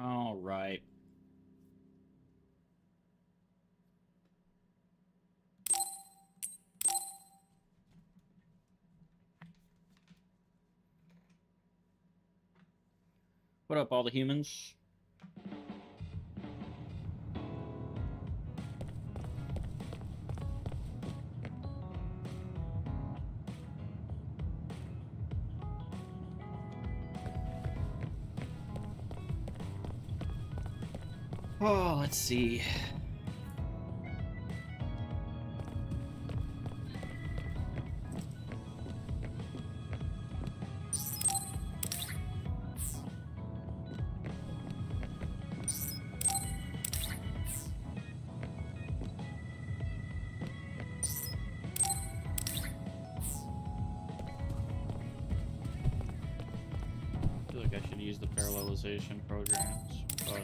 All right. What up, all the humans? Oh, let's see. I feel like I should use the parallelization programs, but...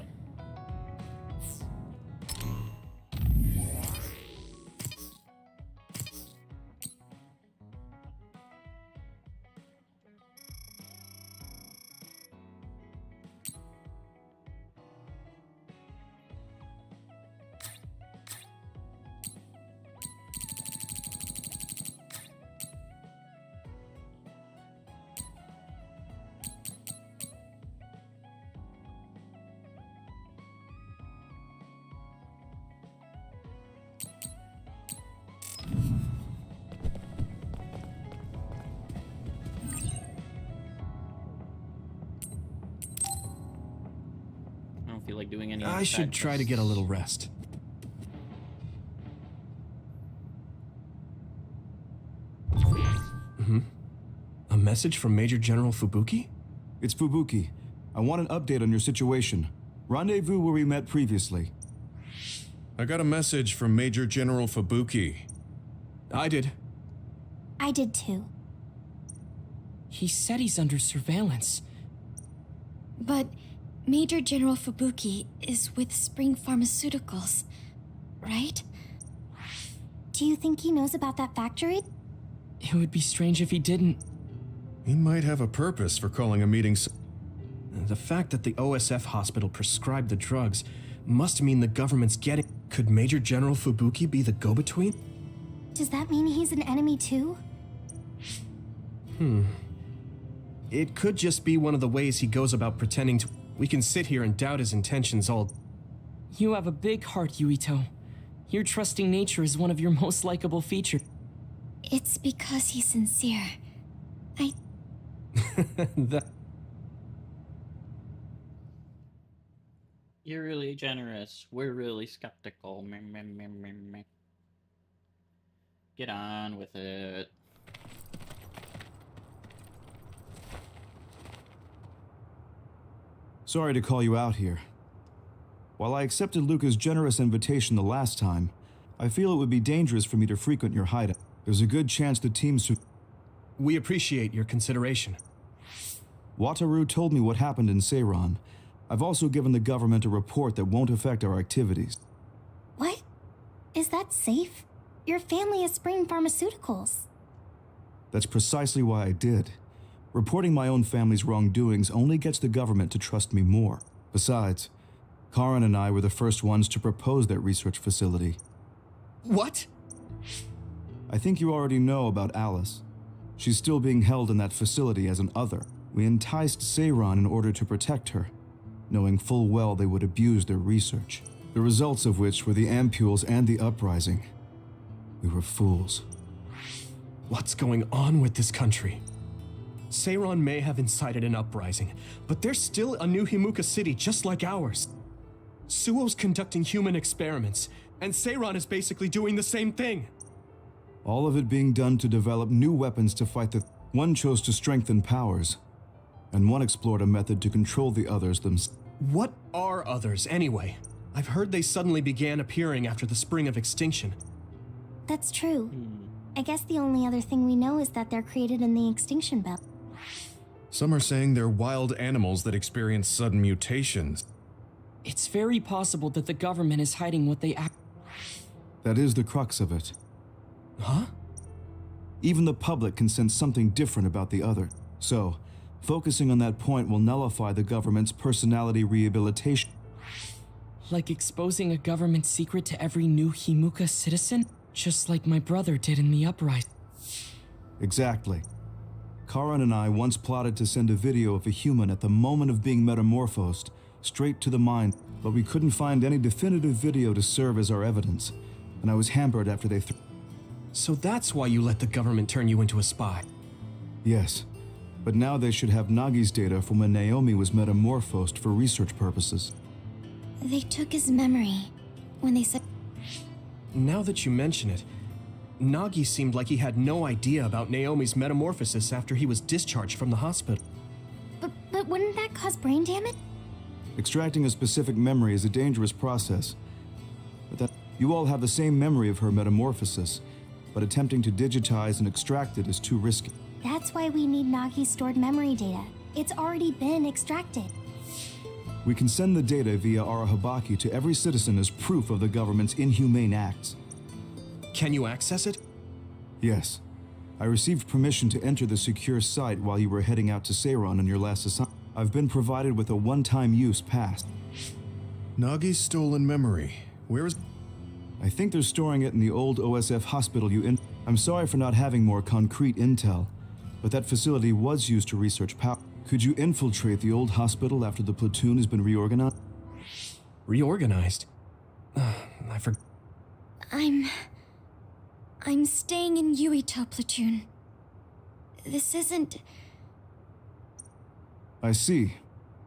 I don't feel like doing any. I should try to get a little rest. A message from Major General Fubuki? It's Fubuki. I want an update on your situation. Rendezvous where we met previously. I got a message from Major General Fubuki. I did. I did too. He said he's under surveillance. But Major General Fubuki is with Spring Pharmaceuticals, right? Do you think he knows about that factory? It would be strange if he didn't. He might have a purpose for calling a meeting. The fact that the OSF hospital prescribed the drugs must mean the government's getting... Could Major General Fubuki be the go-between? Does that mean he's an enemy too? It could just be one of the ways he goes about pretending to... We can sit here and doubt his intentions all... You have a big heart, Yuito. Your trusting nature is one of your most likable features. It's because he's sincere. that... You're really generous. We're really skeptical. Meh, meh, meh, meh, meh. Get on with it. Sorry to call you out here. While I accepted Luca's generous invitation the last time, I feel it would be dangerous for me to frequent your hideout. There's a good chance the team's... We appreciate your consideration. Wataru told me what happened in Seiran. I've also given the government a report that won't affect our activities. What? Is that safe? Your family is Spring Pharmaceuticals. That's precisely why I did. Reporting my own family's wrongdoings only gets the government to trust me more. Besides, Karin and I were the first ones to propose that research facility. What? I think you already know about Alice. She's still being held in that facility as an other. We enticed Seiran in order to protect her, knowing full well they would abuse their research, the results of which were the ampules and the uprising. We were fools. What's going on with this country? Seiran may have incited an uprising, but there's still a new Himuka city just like ours. Suo's conducting human experiments, and Seiran is basically doing the same thing. All of it being done to develop new weapons to fight the... One chose to strengthen powers, and one explored a method to control the others themselves. What are others, anyway? I've heard they suddenly began appearing after the Spring of Extinction. That's true. I guess the only other thing we know is that they're created in the Extinction Belt. Some are saying they're wild animals that experience sudden mutations. It's very possible that the government is hiding what they act. That is the crux of it. Huh? Even the public can sense something different about the other. So, Focusing on that point will nullify the government's personality rehabilitation. Like exposing a government secret to every new Himuka citizen? Just like my brother did in the uprising. Exactly. Karan and I once plotted to send a video of a human at the moment of being metamorphosed straight to the mind, but we couldn't find any definitive video to serve as our evidence, and I was hampered after they So that's why you let the government turn you into a spy. Yes, but now they should have Nagi's data from when Naomi was metamorphosed for research purposes. They took his memory when they said. Now that you mention it, Nagi seemed like he had no idea about Naomi's metamorphosis after he was discharged from the hospital. But wouldn't that cause brain damage? Extracting a specific memory is a dangerous process. But you all have the same memory of her metamorphosis, but attempting to digitize and extract it is too risky. That's why we need Nagi's stored memory data. It's already been extracted. We can send the data via Arahabaki to every citizen as proof of the government's inhumane acts. Can you access it? Yes. I received permission to enter the secure site while you were heading out to Seiron on your last assignment. I've been provided with a one-time use pass. Nagi's stolen memory. Where is... I think they're storing it in the old OSF hospital I'm sorry for not having more concrete intel, but that facility was used to research power. Could you infiltrate the old hospital after the platoon has been reorganized? Reorganized? I forgot. I'm staying in Yuito platoon. This isn't... I see.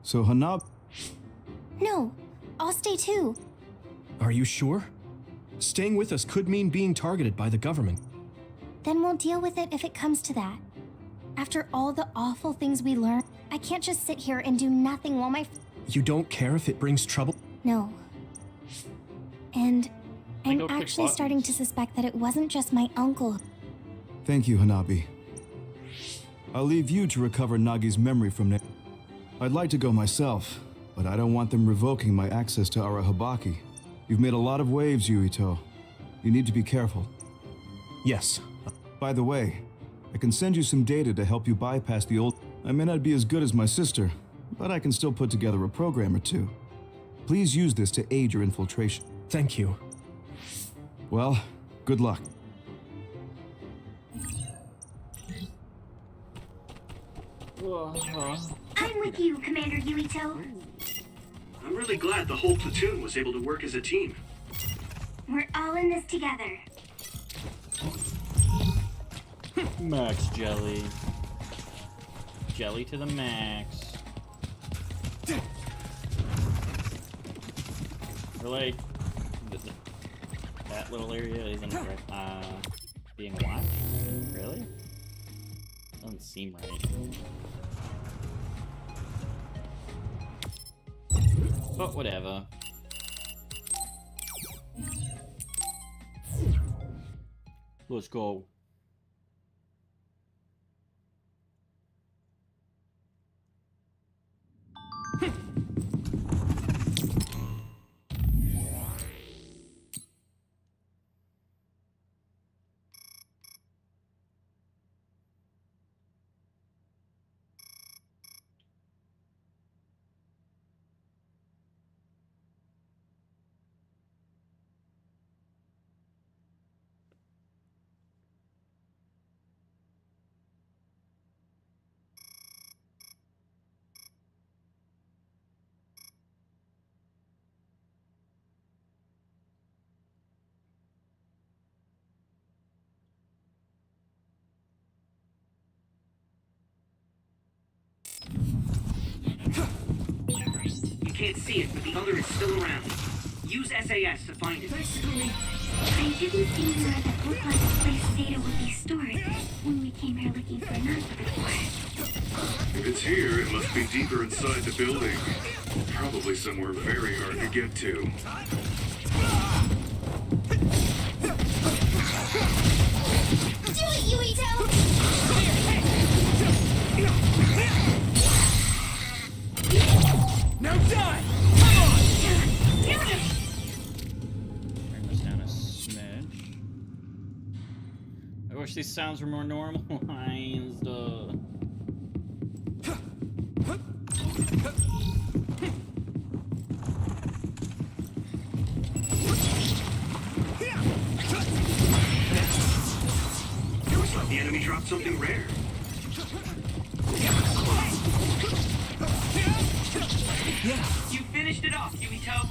So Hanab... No, I'll stay too. Are you sure? Staying with us could mean being targeted by the government. Then we'll deal with it if it comes to that. After all the awful things we learned, I can't just sit here and do nothing while my... You don't care if it brings trouble? No. And I'm go click actually starting to suspect that it wasn't just my uncle. Thank you, Hanabi. I'll leave you to recover Nagi's memory from Nick. I'd like to go myself, but I don't want them revoking my access to Arahabaki. You've made a lot of waves, Yuito. You need to be careful. Yes. By the way, I can send you some data to help you bypass the old... I may not be as good as my sister, but I can still put together a program or two. Please use this to aid your infiltration. Thank you. Well, good luck. I'm with you, Commander Yuito. I'm really glad the whole platoon was able to work as a team. We're all in this together. Max jelly. Jelly to the max. We're like... That little area isn't being watched? Really? Doesn't seem right. But whatever. Let's go. You can't see it, but the other is still around. Use SAS to find it. I didn't see anywhere that looked like a place data would be stored when we came here looking for Naga before. If it's here, it must be deeper inside the building. Probably somewhere very hard to get to. Do it, Yuito! Now die! Bring this down a smidge. I wish these sounds were more normal. Lines, The enemy dropped something rare. You finished it off, Yuito.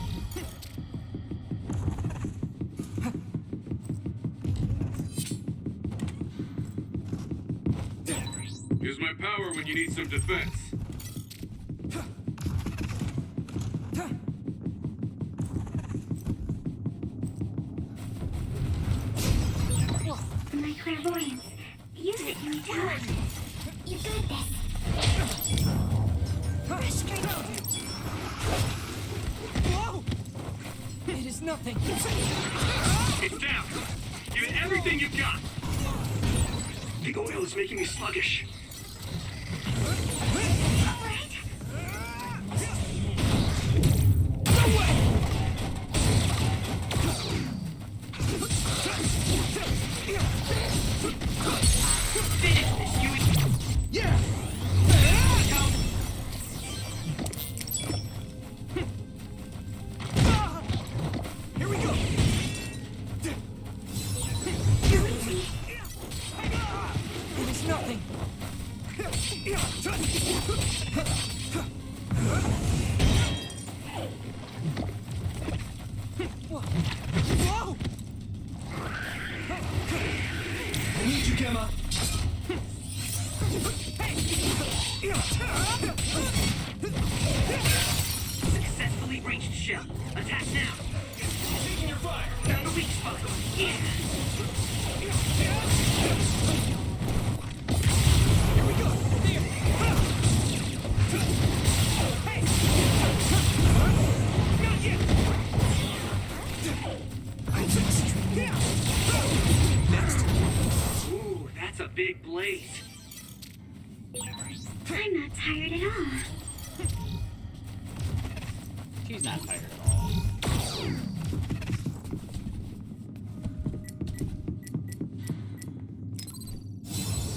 Use my power when you need some defense. My clairvoyance. Use it, Yuito. You got this. Whoa! It is nothing. It's down. Give it everything you've got. The oil is making me sluggish. Successfully breached shell. Attack now. Taking your fire. Found the weak spot. Yeah. Here we go. Not yet. Next. Ooh, that's a big blaze. I'm not tired at all. She's not tired at all.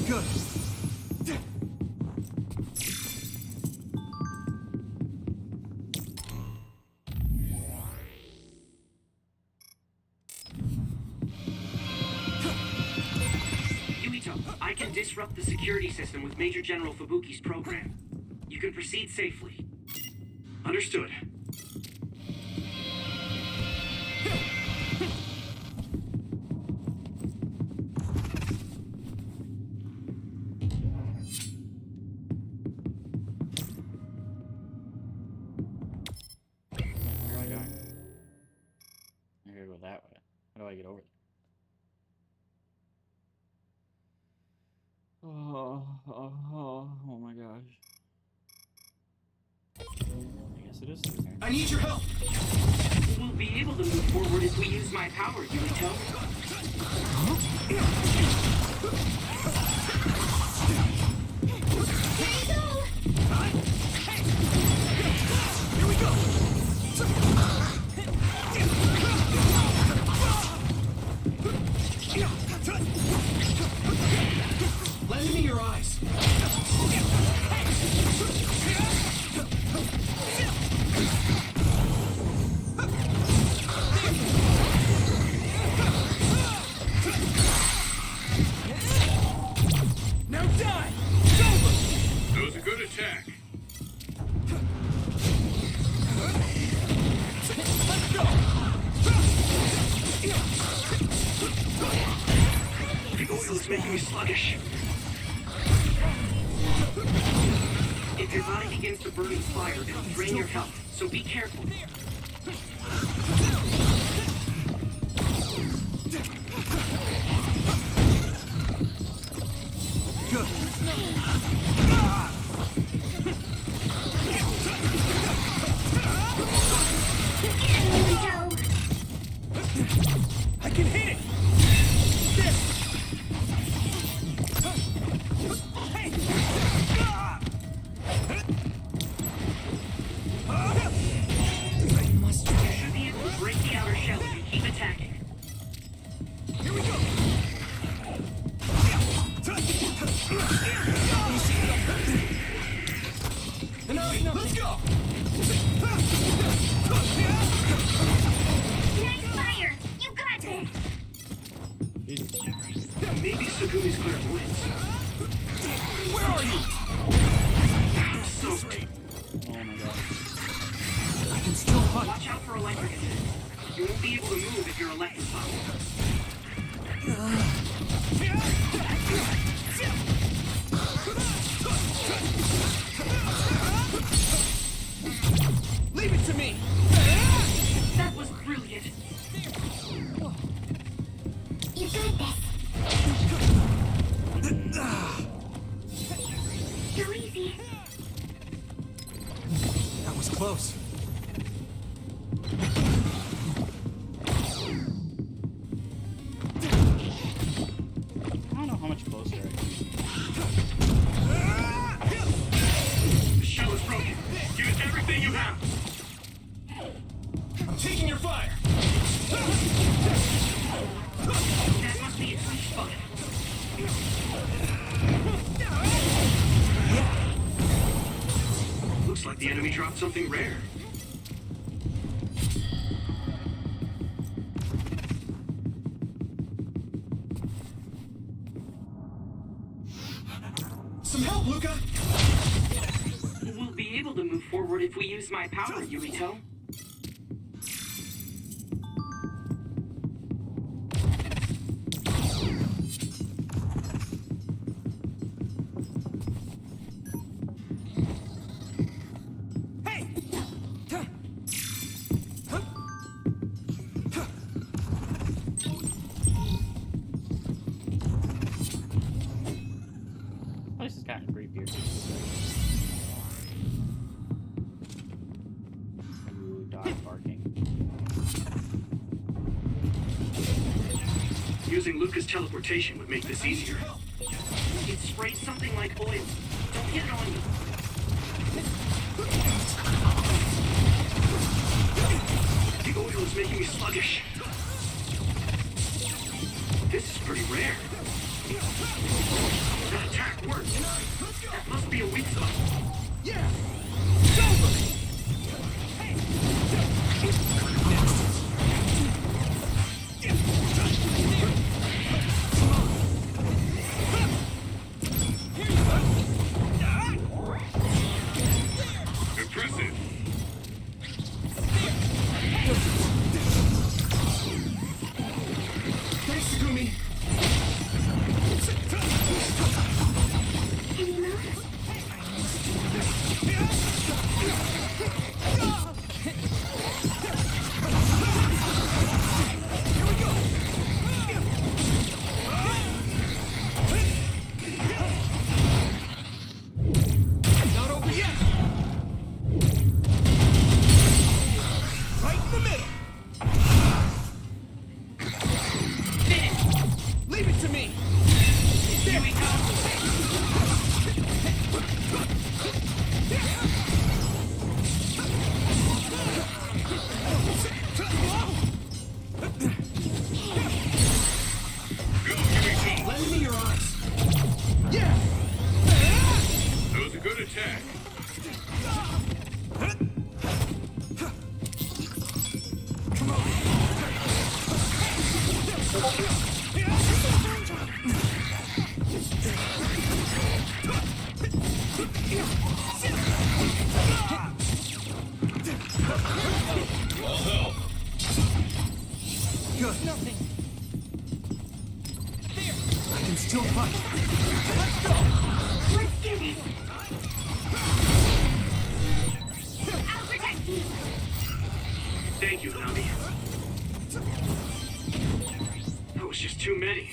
Good. Yuito, I can disrupt the security system with Major General Fubuki's program. You can proceed safely. Understood. Where am I going? I gotta go that way. How do I get over there? Oh my gosh. I guess it is through here. I need your help. We won't be able to move forward if we use my power, Yuito. Here we go. Lend me your eyes. Now die! It's over! That was a good attack. Let's go! The oil is making me sluggish. If your body begins to burn with fire, it'll drain your health, so be careful. Good. I can hit it! You should be able to break the outer shell if you keep attacking. Here we go! Let's go! Nice fire! You got this! Jesus. Maybe Segumi's clairvoyance. Where are you? I'm soaked. Oh my god. I can still hunt. Watch out for electric attacks. You won't be able to move if you're electrified. Leave it to me. That was brilliant. You got this. Go easy. That was close. I don't know how much closer I can. The shell is broken. Give it everything you have. I'm taking your fire. That must be a sweet spot. Looks like the enemy dropped something rare. Some help, Luca. We'll be able to move forward if we use my power, Yurito. This place is kind of creepier. Ooh, dog barking. Using Luca's teleportation would make this easier. It sprays something like oil. Don't get it on you. The oil is making me sluggish. This is pretty rare. That attack worked. That must be a weak spot. Yeah. Impressive. Thanks, Segumi. Can you move? Not over yet. Right in the middle. Leave it to me. Here we go. Go, Yurito. Lend me your arms. Yeah. That was a good attack. I'll help. Good. Nothing. There. I can still fight. Let's do this. I'll protect you. Thank you, Nami. That was just too many.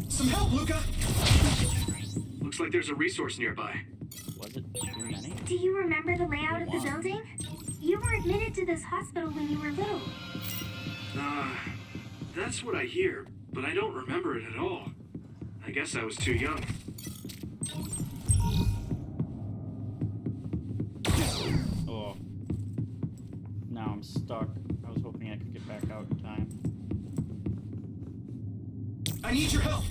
Some help, Luca. Looks like there's a resource nearby. Was it too many? Do you remember the layout of the building? You were admitted to this hospital when you were little. That's what I hear, but I don't remember it at all. I guess I was too young. Oh. Now I'm stuck. I was hoping I could get back out in time. I need your help.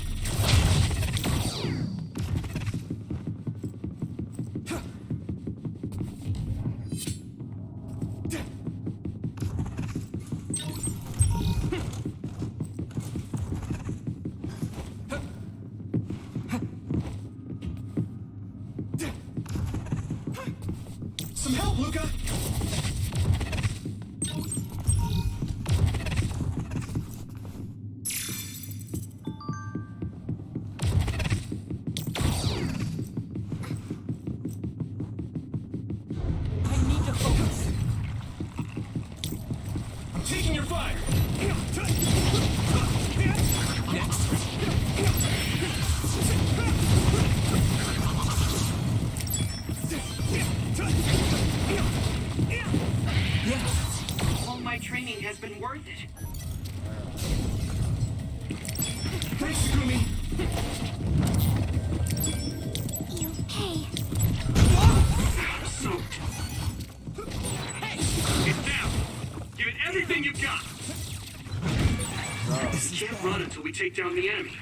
Can't run until we take down the enemy.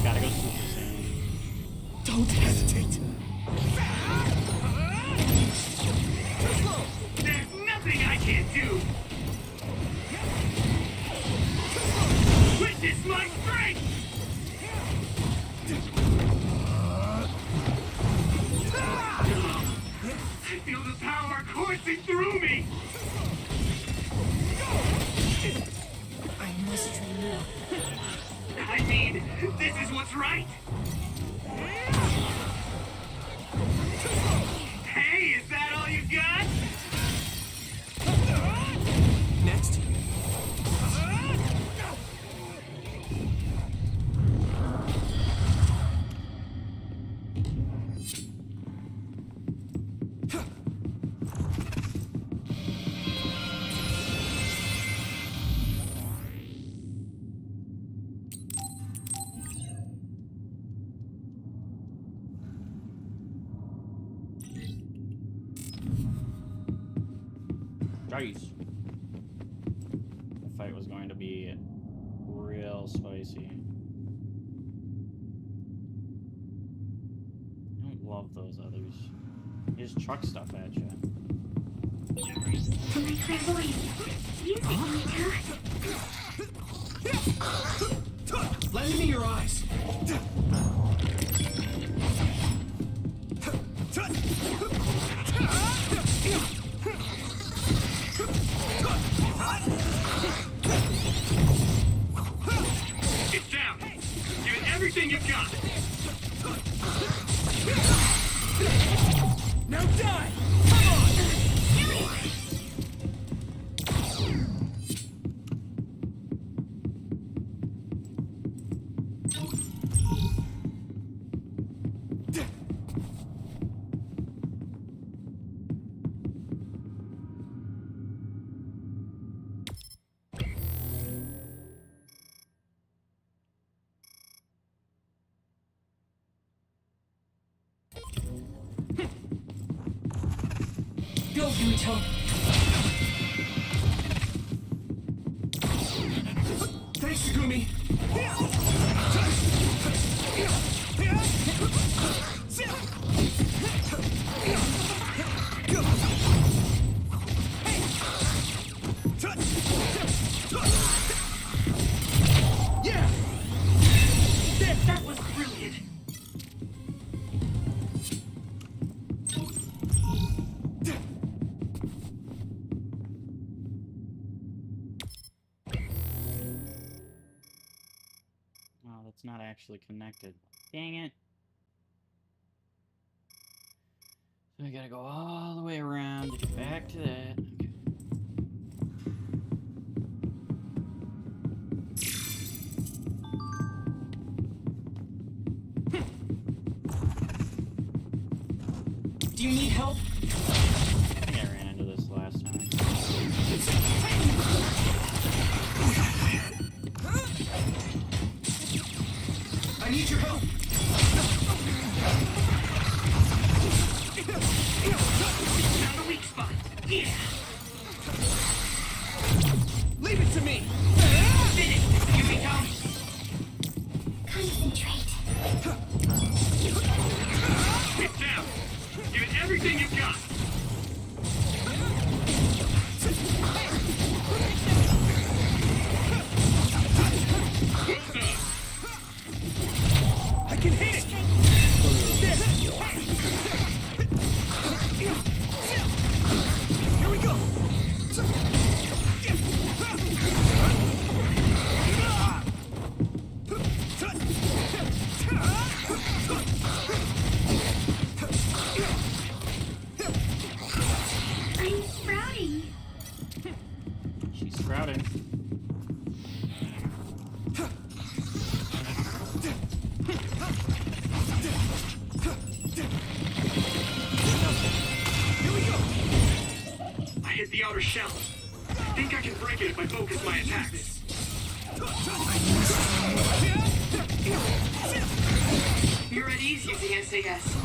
Gotta go Super Saiyan. Don't hesitate. There's nothing I can't do! Witness my strength! I feel the power coursing through me! I must train more. I mean, this is what's right! Hey, is that all you got? Next. Jeez. The fight was going to be real spicy. I don't love those others. They just chuck stuff at you. To my clairvoyance. Use it, Nita. Lend me your eyes. Get down! Give it everything you've got! Now die! Go, Yuto! Thanks, Shigumi. Yeah! That was brilliant! Oh, that's not actually connected. Dang it. So I gotta go all the way around to get back to that. Okay. Do you need help? I think I ran into this last time. I need your help. Found a weak spot! Yeah! Leave it to me. Finish! Here we go! Concentrate. Get down! Give it everything you've got! Well done! I can hit it. Here we go. I'm sprouting. She's sprouting. Here we go. I hit the outer shell. I think I can break it if I focus my attacks. you're at ease using SAS.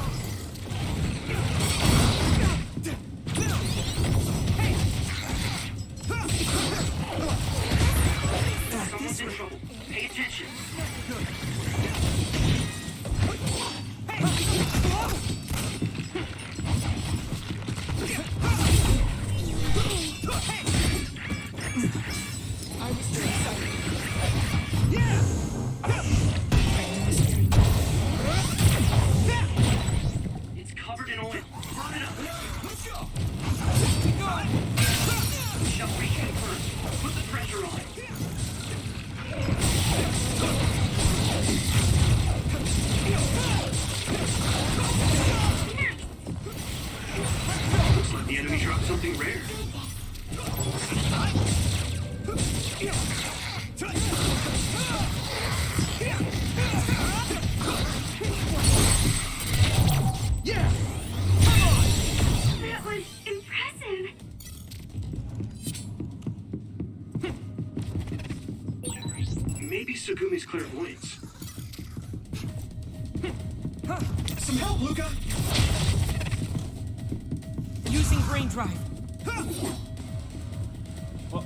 Someone's in trouble. Pay attention. It's covered in oil. Burn it up. Shell reconfirmed. Put the pressure on. Looks like the enemy dropped something rare. That was impressive. Maybe Sugumi's clairvoyance. Some help, Luca! Using brain drive. Well,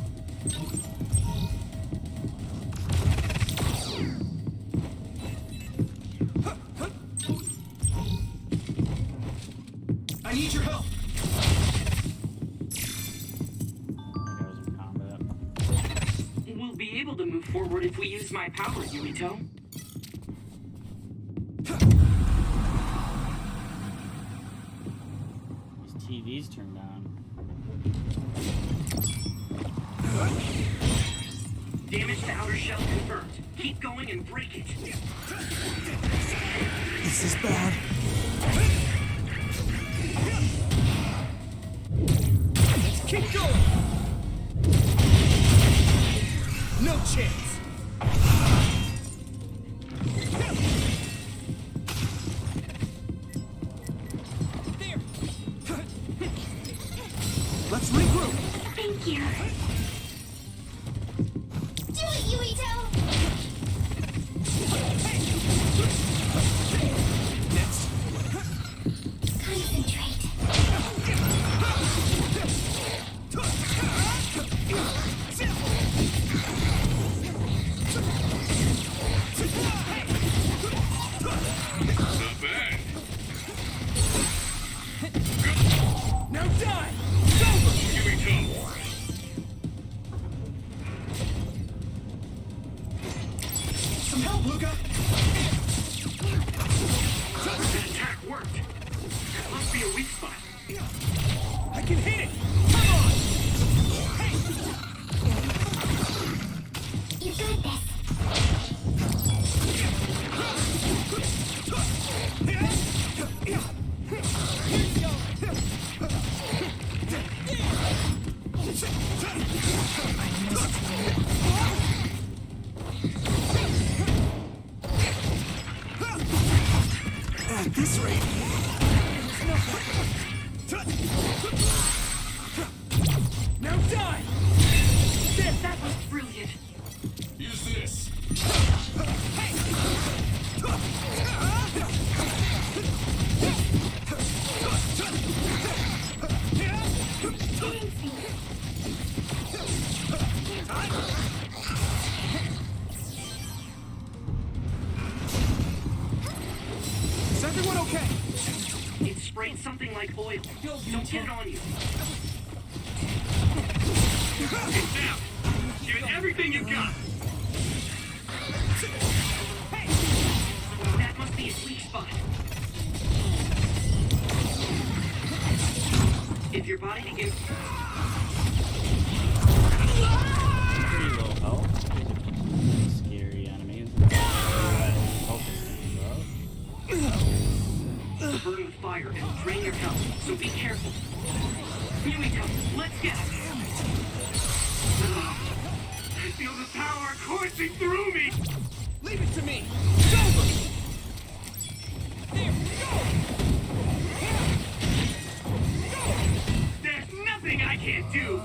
I need your help! I think I was in combat. We'll be able to move forward if we use my power, Yumito. These TV's turned on. Damage to outer shell confirmed. Keep going and break it. This is bad. Let's keep going! No chance! Let's regroup! Thank you. Do it, Yuito! Next. Concentrate. Not bad. Now die! Yumito. Some help, Luca! That attack worked. That must be a weak spot. I can hit it! Come on! You got this. At this rate... Now die! That was brilliant. Use this. Is everyone okay? It sprayed something like oil. Don't get it on you. Get down. Give it everything you've got. That must be its weak spot. If your body begins... Pretty low health. Scary enemies. The burn with fire, it'll drain your health, so be careful. Yumito, let's get it. I feel the power coursing through me. Leave it to me! It's over! There's nothing I can't do.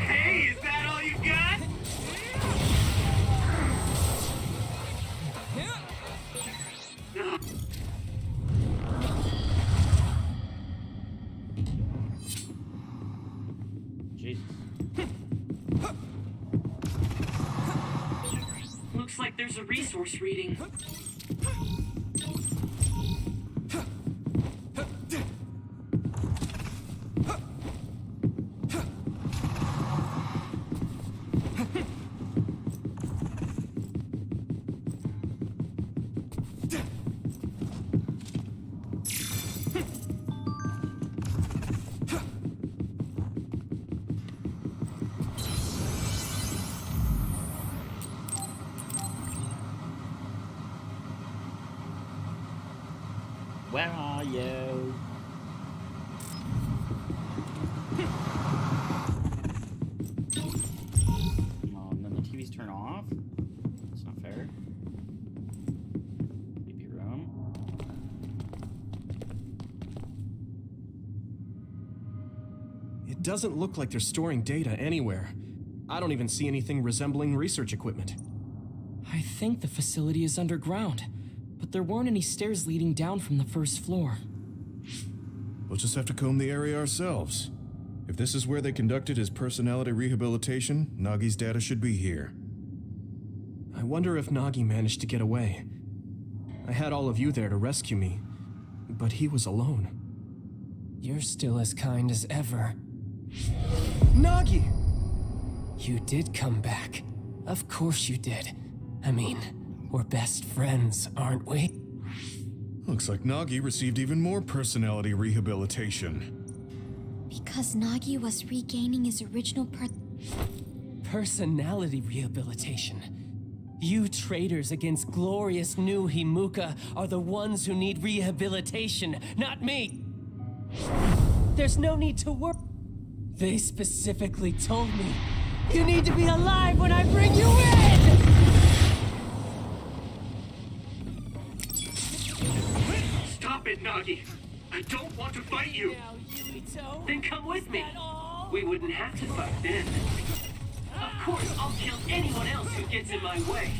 Hey, is that all you like there's a resource reading. Where are you? Oh, and then the TV's turned off? That's not fair. Maybe room. It doesn't look like they're storing data anywhere. I don't even see anything resembling research equipment. I think the facility is underground, but there weren't any stairs leading down from the first floor. We'll just have to comb the area ourselves. If this is where they conducted his personality rehabilitation, Nagi's data should be here. I wonder if Nagi managed to get away. I had all of you there to rescue me, but he was alone. You're still as kind as ever. Nagi! You did come back. Of course you did. I mean, we're best friends, aren't we? Looks like Nagi received even more personality rehabilitation. Because Nagi was regaining his original Personality rehabilitation. You traitors against glorious new Himuka are the ones who need rehabilitation, not me! There's no need to worry. They specifically told me, you need to be alive when I bring you in! Stop it, Nagi! I don't want to fight you! Then come with me! We wouldn't have to fight then. Of course, I'll kill anyone else who gets in my way.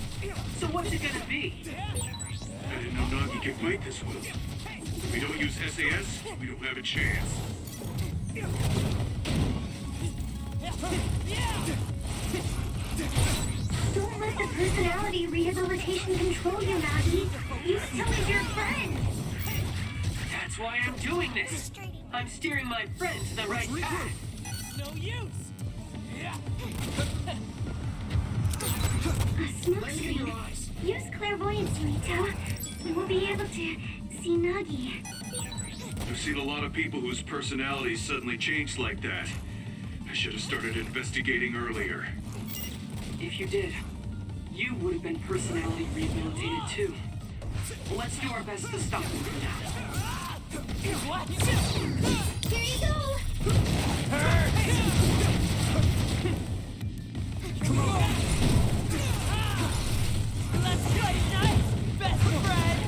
So what's it gonna be? I didn't know Nagi could fight this well. If we don't use SAS, we don't have a chance. Don't let the personality rehabilitation control you, Nagi. You still is your friend. That's why I'm doing this. I'm steering my friend to the right path. No use! A smoke screen. Use clairvoyancy, Rito. We'll be able to see Nagi. I've seen a lot of people whose personalities suddenly changed like that. I should have started investigating earlier. If you did, you would have been personality rehabilitated too. Let's do our best to stop him for now. What? Here you go! Come on! Let's play nice, best friend!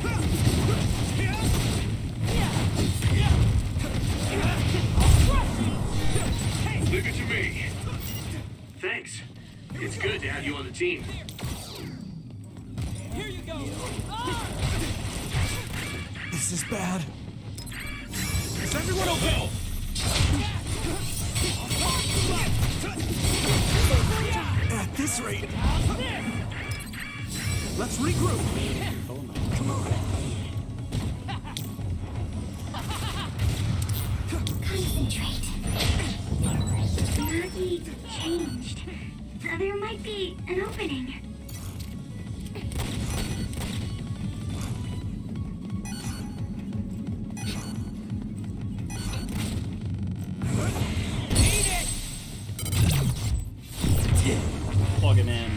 Leave it to me. Thanks. It's good to have you on the team. Here you go! This is bad. Is everyone okay? At this rate, let's regroup. Come on. Concentrate. Nagi changed. There might be an opening. Plug him in.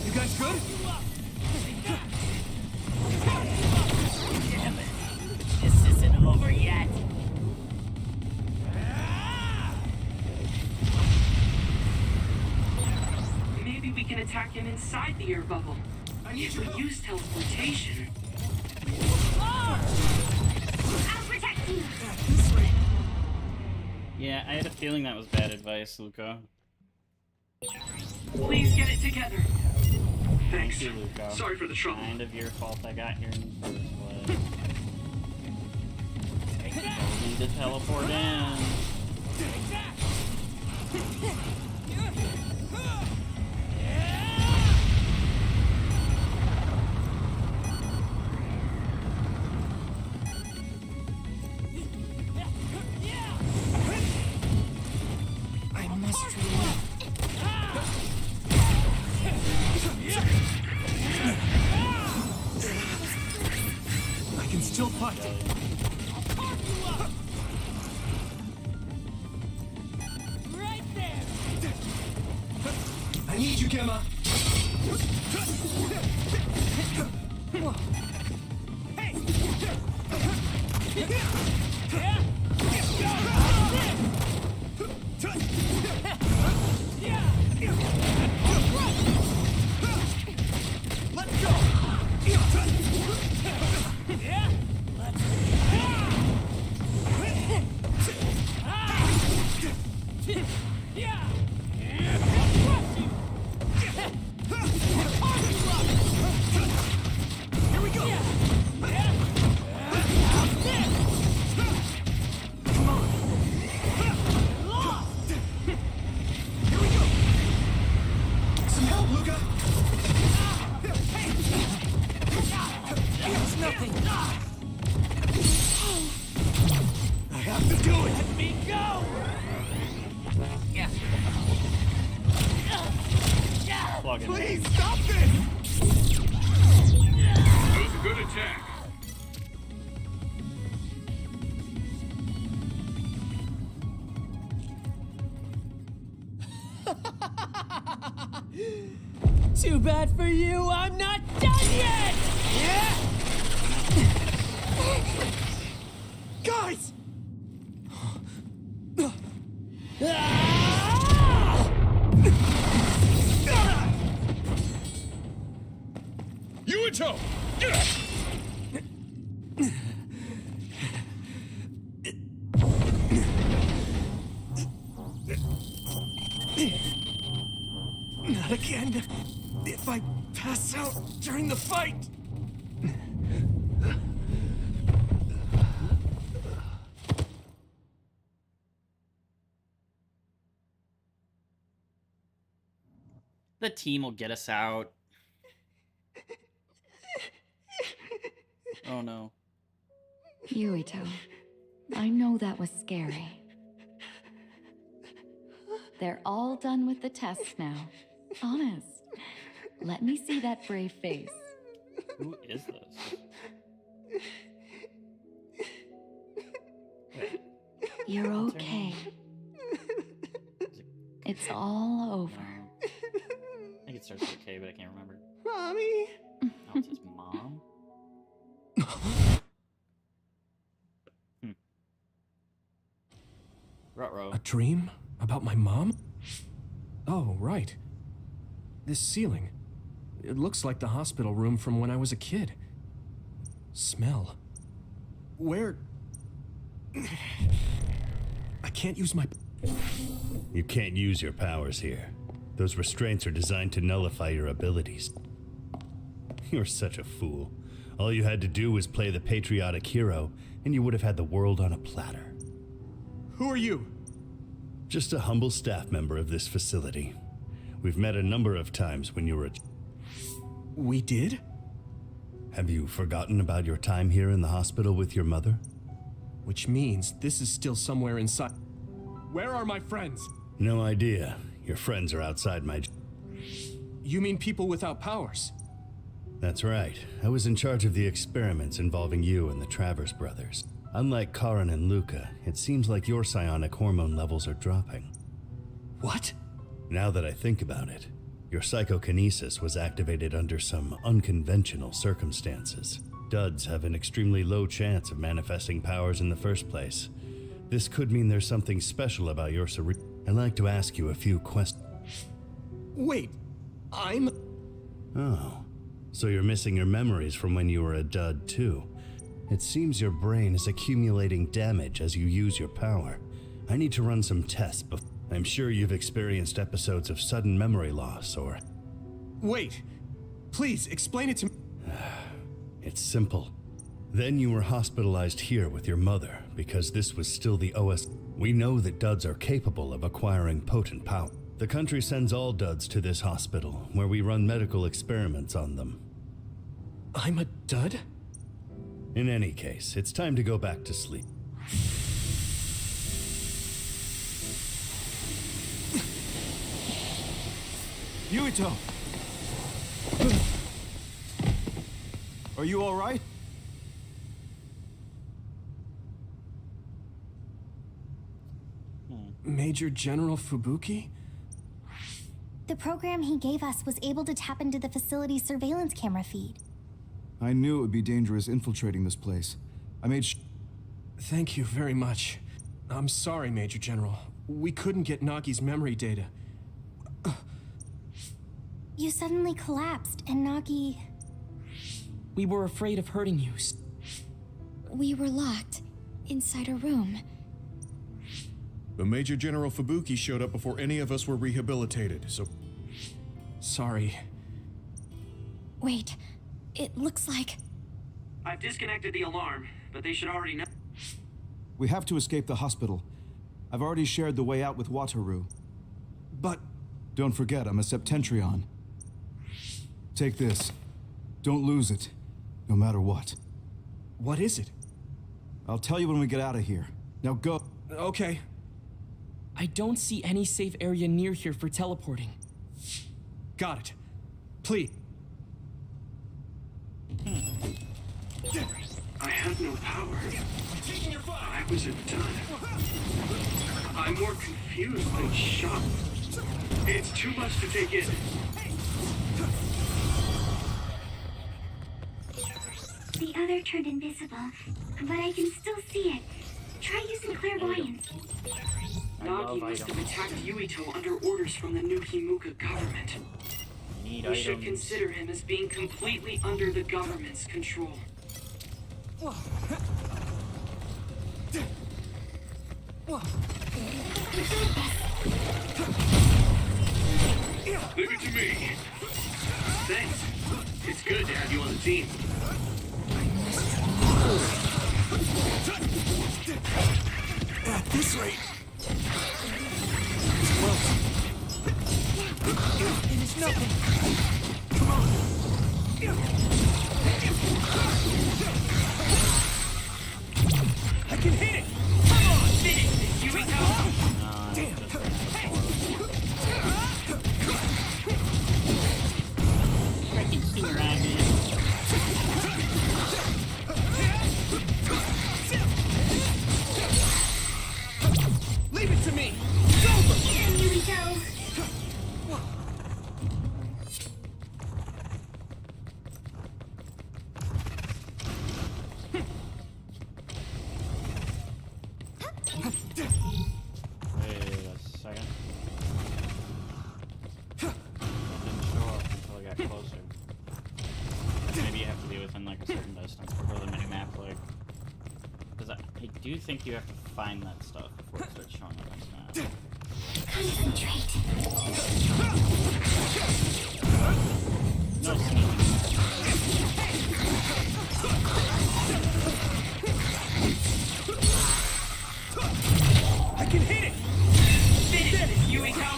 You guys good? This isn't over yet! Maybe we can attack him inside the air bubble. If we use teleportation. I'll protect you. At this rate. Yeah, I had a feeling that was bad advice, Luca. Please get it together. Thanks. Thank you, Luca. Sorry for the trouble. Kind of your fault I got here in the first place. Don't need to teleport in. I must relive. I can still fight. Right there! I need you, Gemma. Let's go. Here we go. Come on. Here we go. Some help, Luca. It's nothing. I have to do it. Let me go! Plug in. Please stop this. That was a good attack. Too bad for you, I'm not done yet! Guys! Yuito! Not again. If I pass out during the fight. The team will get us out. Oh no. Yuito, I know that was scary. They're all done with the tests now. Honest. Let me see that brave face. Who is this? You're okay. It's all over. I think it starts with K, but I can't remember. Mommy. Oh, it's his mom? Ruh-roh. A dream? About my mom? Oh, right. This ceiling. It looks like the hospital room from when I was a kid. Smell. Where... I can't use my... You can't use your powers here. Those restraints are designed to nullify your abilities. You're such a fool. All you had to do was play the patriotic hero, and you would have had the world on a platter. Who are you? Just a humble staff member of this facility. We've met a number of times when you were a... We did? Have you forgotten about your time here in the hospital with your mother? Which means this is still somewhere inside. Where are my friends? No idea. Your friends are outside my... You mean people without powers? That's right. I was in charge of the experiments involving you and the Travers brothers. Unlike Karin and Luca, it seems like your psionic hormone levels are dropping. What? Now that I think about it, your psychokinesis was activated under some unconventional circumstances. Duds have an extremely low chance of manifesting powers in the first place. This could mean there's something special about your I'd like to ask you a few questions. Wait, I'm... Oh, so you're missing your memories from when you were a dud too. It seems your brain is accumulating damage as you use your power. I need to run some tests. I'm sure you've experienced episodes of sudden memory loss, or... Wait! Please, explain it to me. It's simple. Then you were hospitalized here with your mother, because this was still the OS. We know that duds are capable of acquiring potent power. The country sends all duds to this hospital, where we run medical experiments on them. I'm a dud? In any case, it's time to go back to sleep. Yuito! Are you all right? Major General Fubuki? The program he gave us was able to tap into the facility's surveillance camera feed. I knew it would be dangerous infiltrating this place. I made Thank you very much. I'm sorry, Major General. We couldn't get Nagi's memory data. You suddenly collapsed, and Nagi... We were afraid of hurting you. We were locked inside a room. But Major General Fubuki showed up before any of us were rehabilitated, so... Sorry. Wait, it looks like... I've disconnected the alarm, but they should already know. We have to escape the hospital. I've already shared the way out with Wataru. But... Don't forget, I'm a Septentrion. Take this. Don't lose it, no matter what. What is it? I'll tell you when we get out of here. Now go. Okay. I don't see any safe area near here for teleporting. Got it. Please. I have no power. I was a dud. I'm more confused than shocked. It's too much to take in. The other turned invisible, but I can still see it. Try using clairvoyance. Nagi must have attacked Yuito under orders from the new Himuka government. We should consider him as being completely under the government's control. Leave it to me. Thanks. It's good to have you on the team. At this rate... It is nothing. Come on. I can hit it. Come on, finish this, Yuito. Damn. Freaking stingray, man. Leave it to me. Get him, Yuito. Wait a second. It didn't show up until I got closer. Maybe you have to be within like a certain distance before the minimap, like... Because I do think you have to find that stuff before it starts showing up on the map. Concentrate. No sneaking. I can hit it. Finish this, Yuito.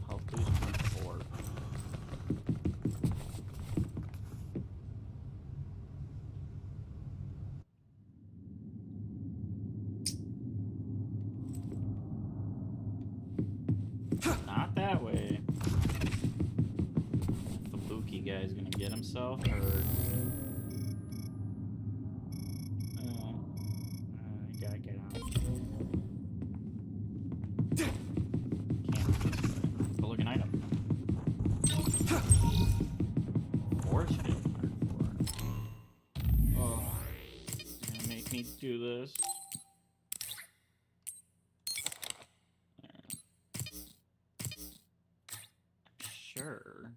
Health boost 24. Not that way. The Fubuki guy's gonna get himself, or... I gotta get on. Can't do this way. But look, an item. Force field mark 4. Oh. It's gonna make me do this. Sure.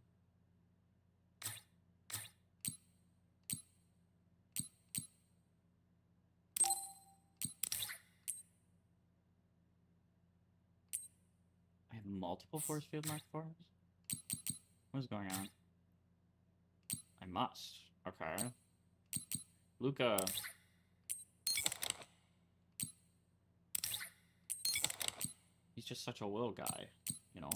multiple force field marked for us? What is going on? I must. Okay. Luca. He's just such a little guy, you know?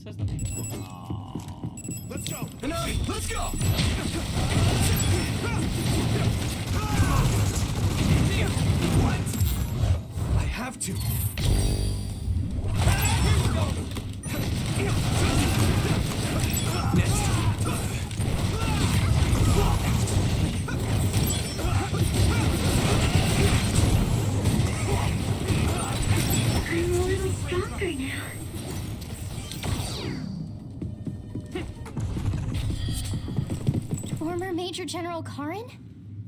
Says nothing. Aww. Let's go! Hanami, let's go! What? I have to. I'm a little stronger now. Former Major General Karin?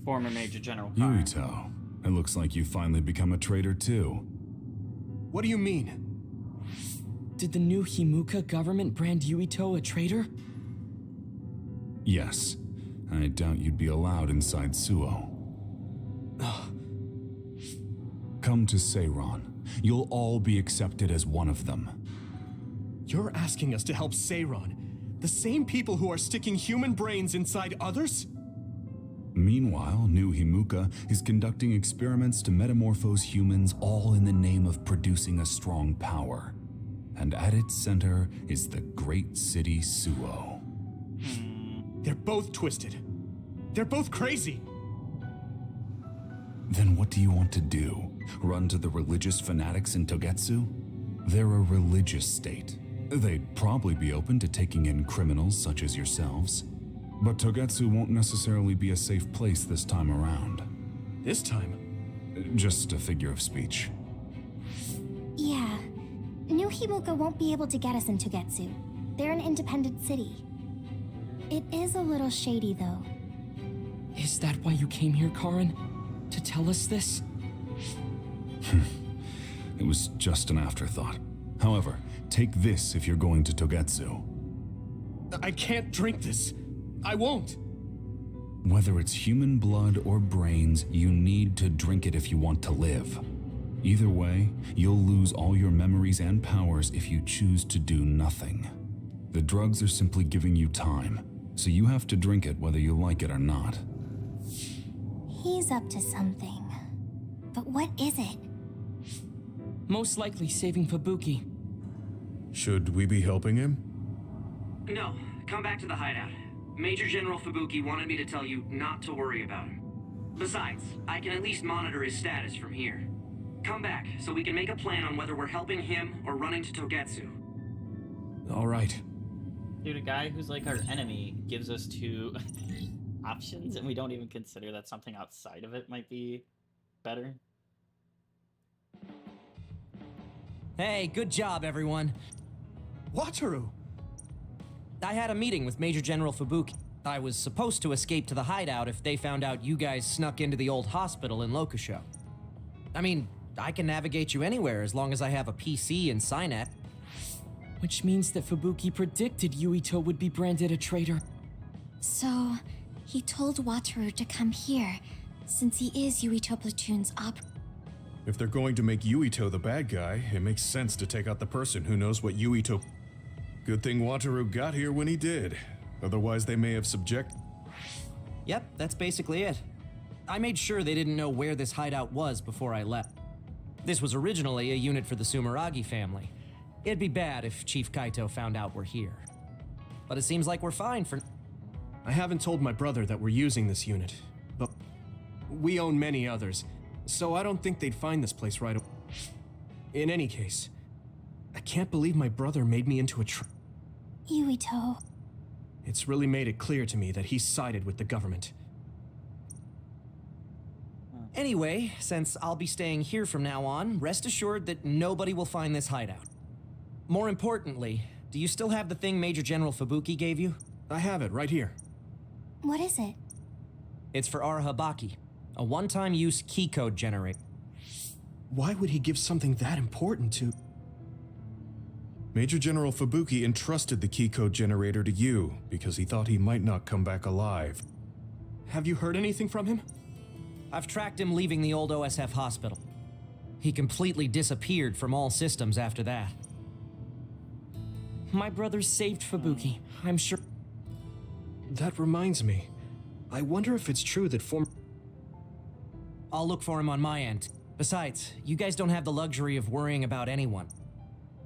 Former Major General Karin. Yuito, it looks like you finally become a traitor too. What do you mean? Did the new Himuka government brand Yuito a traitor? Yes. I doubt you'd be allowed inside Suo. Come to Seiron. You'll all be accepted as one of them. You're asking us to help Seiron, the same people who are sticking human brains inside others? Meanwhile, New Himuka is conducting experiments to metamorphose humans, all in the name of producing a strong power. And at its center is the great city Suo. They're both twisted. They're both crazy. Then what do you want to do? Run to the religious fanatics in Togetsu? They're a religious state. They'd probably be open to taking in criminals such as yourselves. But Togetsu won't necessarily be a safe place this time around. This time? Just a figure of speech. Yeah. New Himuka won't be able to get us in Togetsu. They're an independent city. It is a little shady, though. Is that why you came here, Karin? To tell us this? It was just an afterthought. However, take this if you're going to Togetsu. I can't drink this. I won't. Whether it's human blood or brains, you need to drink it if you want to live. Either way, you'll lose all your memories and powers if you choose to do nothing. The drugs are simply giving you time, so you have to drink it whether you like it or not. He's up to something. But what is it? Most likely saving Fubuki. Should we be helping him? No, come back to the hideout. Major General Fubuki wanted me to tell you not to worry about him. Besides, I can at least monitor his status from here. Come back, so we can make a plan on whether we're helping him or running to Togetsu. All right. Dude, a guy who's like our enemy gives us two options, and we don't even consider that something outside of it might be better. Hey, good job, everyone. Wataru! I had a meeting with Major General Fubuki. I was supposed to escape to the hideout if they found out you guys snuck into the old hospital in Lokusho. I mean, I can navigate you anywhere as long as I have a PC and Synet. Which means that Fubuki predicted Yuito would be branded a traitor. So, he told Wataru to come here, since he is Yuito Platoon's If they're going to make Yuito the bad guy, it makes sense to take out the person who knows what Yuito... Good thing Wataru got here when he did. Otherwise, they may have Yep, that's basically it. I made sure they didn't know where this hideout was before I left. This was originally a unit for the Sumeragi family. It'd be bad if Chief Kaito found out we're here. But it seems like we're fine for... I haven't told my brother that we're using this unit, but we own many others, so I don't think they'd find this place right away. In any case, I can't believe my brother made me into a Yuito. It's really made it clear to me that he sided with the government. Anyway, since I'll be staying here from now on, rest assured that nobody will find this hideout. More importantly, do you still have the thing Major General Fubuki gave you? I have it right here. What is it? It's for Arahabaki, a one-time use key code generator. Why would he give something that important to... Major General Fubuki entrusted the key code generator to you because he thought he might not come back alive. Have you heard anything from him? I've tracked him leaving the old OSF hospital. He completely disappeared from all systems after that. My brother saved Fubuki, I'm sure. That reminds me. I wonder if it's true that I'll look for him on my end. Besides, you guys don't have the luxury of worrying about anyone.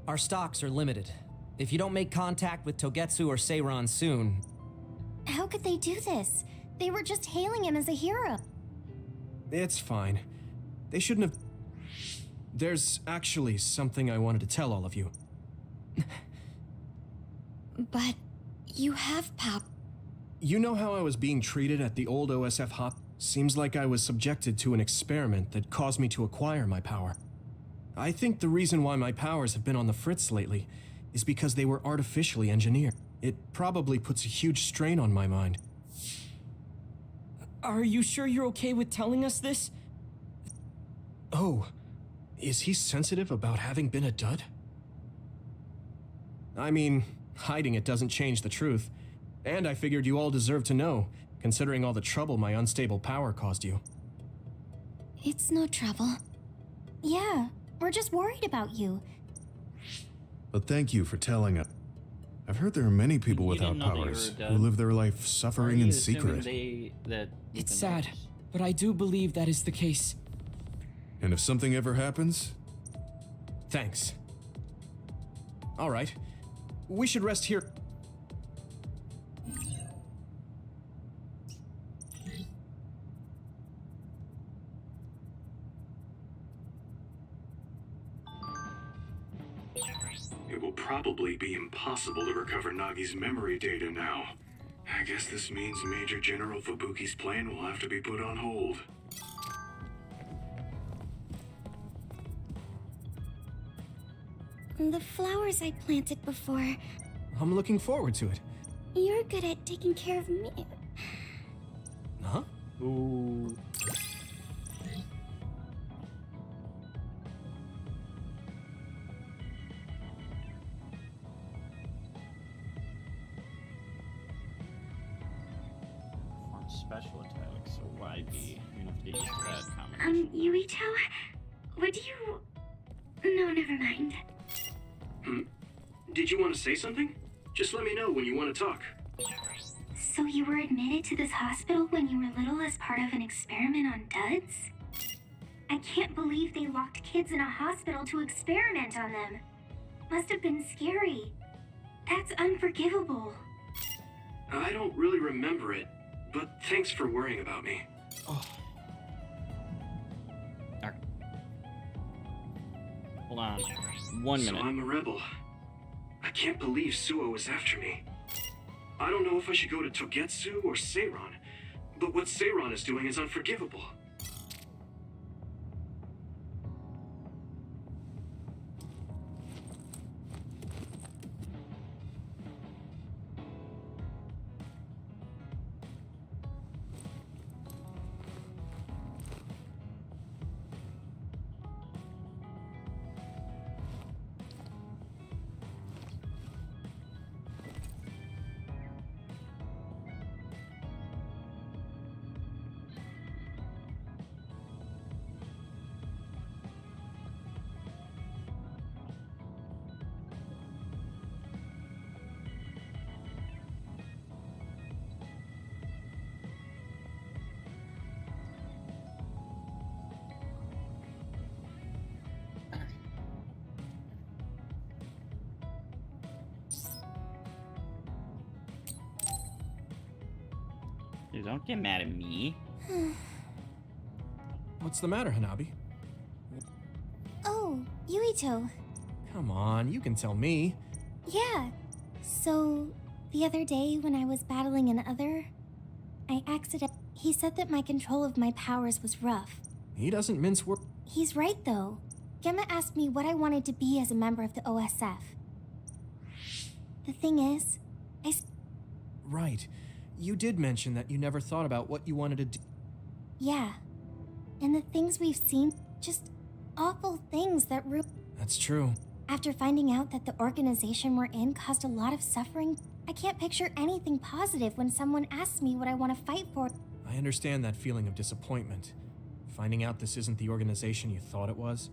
Our stocks are limited. If you don't make contact with Togetsu or Seiran soon... How could they do this? They were just hailing him as a hero. It's fine. They shouldn't have... There's actually something I wanted to tell all of you. But you have power. You know how I was being treated at the old OSF hop? Seems like I was subjected to an experiment that caused me to acquire my power. I think the reason why my powers have been on the fritz lately is because they were artificially engineered. It probably puts a huge strain on my mind. Are you sure you're okay with telling us this? Oh, is he sensitive about having been a dud? I mean, hiding it doesn't change the truth. And I figured you all deserve to know, considering all the trouble my unstable power caused you. It's no trouble. Yeah, we're just worried about you. But thank you for telling us. I've heard there are many people You without didn't know that you were powers dead? who live their life Why are suffering you in assuming secret. It's sad, but I do believe that is the case. And if something ever happens, Thanks. All right. We should rest here. It will probably be impossible to recover Nagi's memory data now. I guess this means Major General Fubuki's plan will have to be put on hold. The flowers I planted before. I'm looking forward to it. You're good at taking care of me. Huh? Ooh. Perform special attacks, so why be? You have to use that combination. Yuito? Would you... No, never mind. Did you want to say something? Just let me know when you want to talk. So you were admitted to this hospital when you were little as part of an experiment on duds? I can't believe they locked kids in a hospital to experiment on them. Must have been scary. That's unforgivable. I don't really remember it, but thanks for worrying about me. Hold on. 1 minute. So I'm a rebel. I can't believe Suo is after me. I don't know if I should go to Togetsu or Seiran, but what Seiran is doing is unforgivable. Dude, don't get mad at me. What's the matter, Hanabi? Oh, Yuito. Come on, you can tell me. Yeah. So, the other day when I was battling an other, he said that my control of my powers was rough. He doesn't mince words. He's right, though. Gemma asked me what I wanted to be as a member of the OSF. The thing is, Right. You did mention that you never thought about what you wanted to do. Yeah. And the things we've seen, just awful things that That's true. After finding out that the organization we're in caused a lot of suffering, I can't picture anything positive when someone asks me what I want to fight for. I understand that feeling of disappointment. Finding out this isn't the organization you thought it was.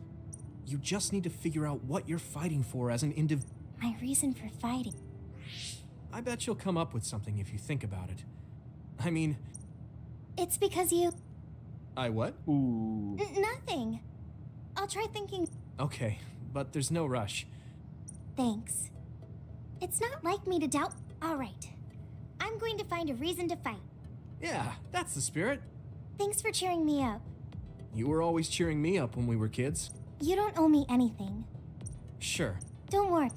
You just need to figure out what you're fighting for as an individual. My reason for fighting. I bet you'll come up with something if you think about it. I mean... It's because you... I what? Nothing. I'll try thinking... Okay, but there's no rush. Thanks. It's not like me to doubt... Alright. I'm going to find a reason to fight. Yeah, that's the spirit. Thanks for cheering me up. You were always cheering me up when we were kids. You don't owe me anything. Sure. Don't worry.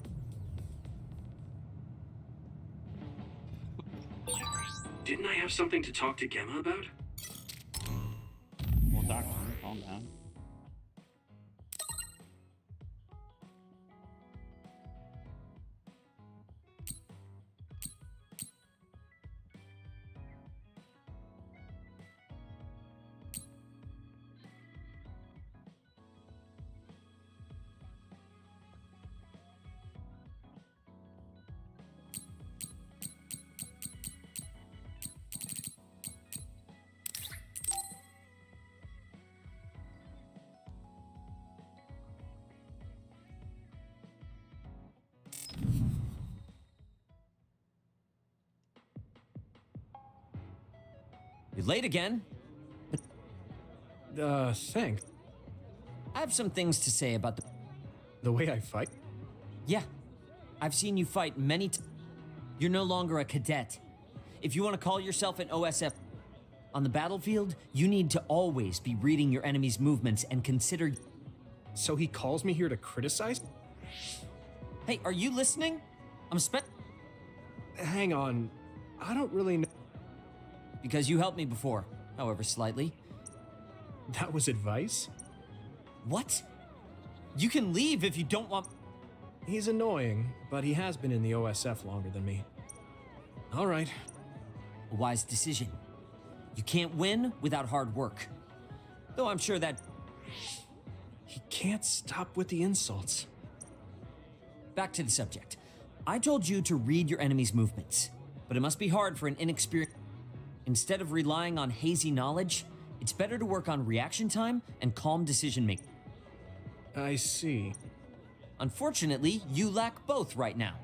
Didn't I have something to talk to Gemma about? Well, Doctor, calm down. You're late again. Thanks. I have some things to say about The way I fight? Yeah. I've seen you fight many times. You're no longer a cadet. If you want to call yourself an OSF on the battlefield, you need to always be reading your enemy's movements and consider... So he calls me here to criticize? Hey, are you listening? Hang on. I don't really know. Because you helped me before, however slightly. That was advice? What? You can leave if you don't want... He's annoying, but he has been in the OSF longer than me. All right. A wise decision. You can't win without hard work. Though I'm sure that... He can't stop with the insults. Back to the subject. I told you to read your enemy's movements, but it must be hard for an inexperienced... Instead of relying on hazy knowledge, it's better to work on reaction time and calm decision-making. I see. Unfortunately, you lack both right now.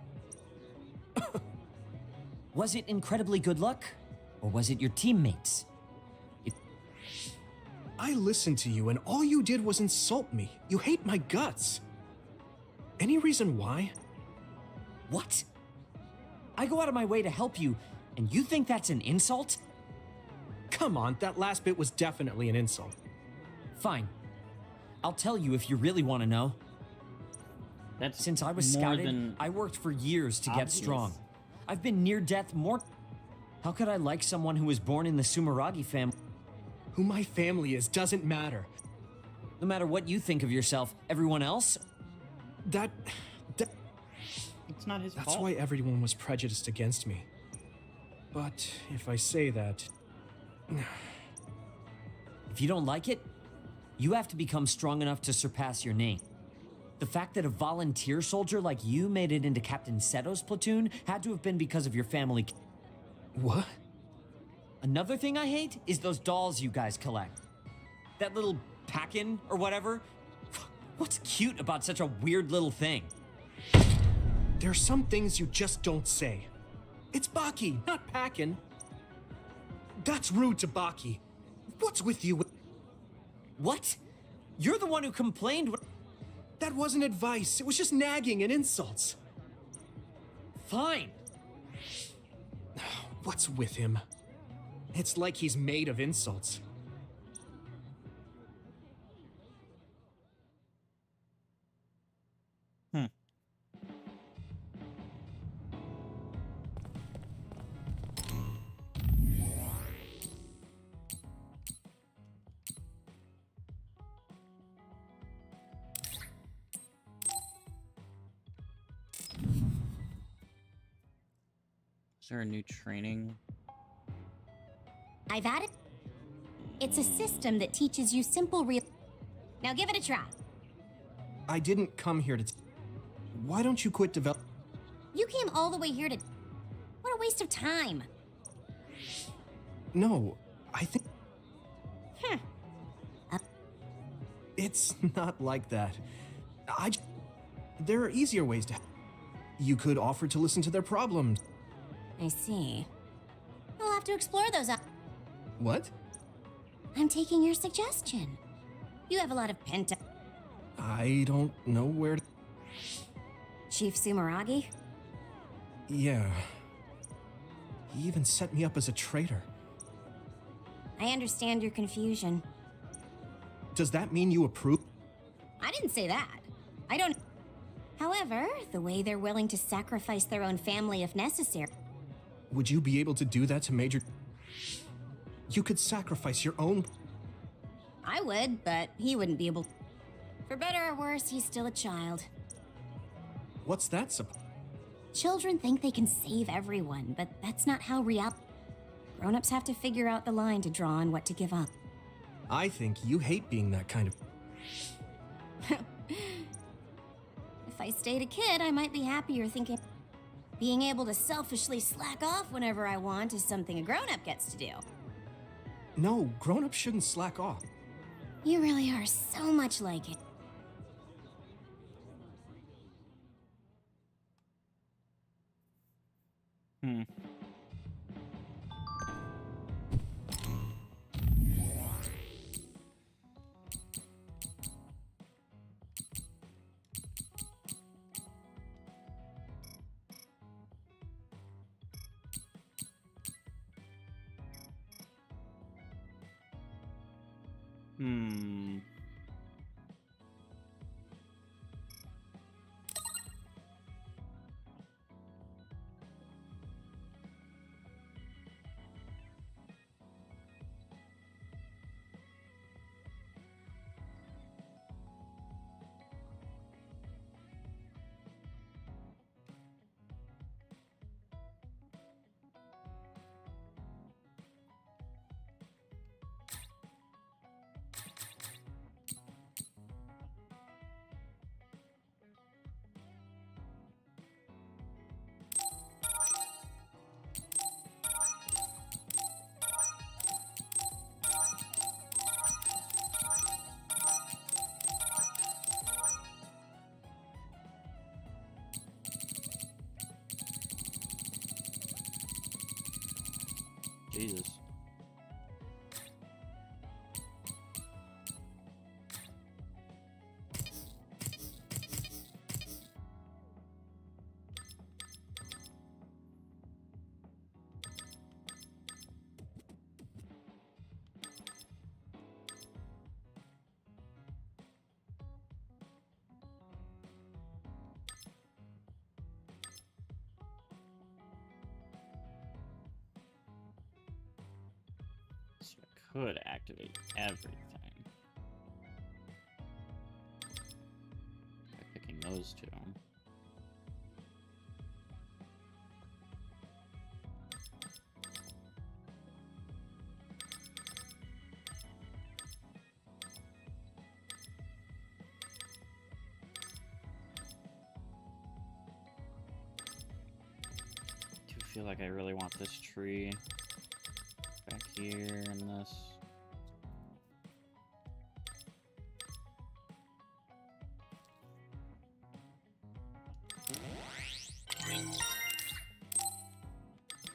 Was it incredibly good luck? Or was it your teammates? I listened to you and all you did was insult me. You hate my guts. Any reason why? What? I go out of my way to help you, and you think that's an insult? Come on, that last bit was definitely an insult. Fine. I'll tell you if you really want to know. That's Since I was more scouted, than I worked for years to get obvious. strong. I've been near death more... How could I like someone who was born in the Sumeragi family? Who my family is doesn't matter. No matter what you think of yourself, everyone else... That It's not his That's fault. why everyone was prejudiced against me. But if I say that... If you don't like it, you have to become strong enough to surpass your name. The fact that a volunteer soldier like you made it into Captain Seto's platoon had to have been because of your family. What? Another thing I hate is those dolls you guys collect. That little pack-in or whatever. What's cute about such a weird little thing? There are some things you just don't say. It's Baki, not Packin. That's rude to Baki. What's with you? What? You're the one who complained. That wasn't advice. It was just nagging and insults. Fine. What's with him? It's like he's made of insults. Is there a new training? I've added. It's a system that teaches you simple real. Now give it a try. I didn't come here to... why don't you quit developing? You came all the way here to... What a waste of time. No, I think Hmm. it's not like that. There are easier ways to. You could offer to listen to their problems. I see. We'll have to explore those up. What? I'm taking your suggestion. You have a lot of pent-up... I don't know where to. Chief Sumeragi? Yeah. He even set me up as a traitor. I understand your confusion. Does that mean you approve? I didn't say that. I don't... However, the way they're willing to sacrifice their own family if necessary... Would you be able to do that to Major? You could sacrifice your own. I would, but he wouldn't be able... For better or worse, he's still a child. What's that Children think they can save everyone, but that's not how Grown-ups have to figure out the line to draw on what to give up. I think you hate being that kind of. If I stayed a kid, I might be happier thinking being able to selfishly slack off whenever I want is something a grown-up gets to do. No, grown-ups shouldn't slack off. You really are so much like it. Jesus. So I could activate everything by picking those two. I do feel like I really want this tree back here and this.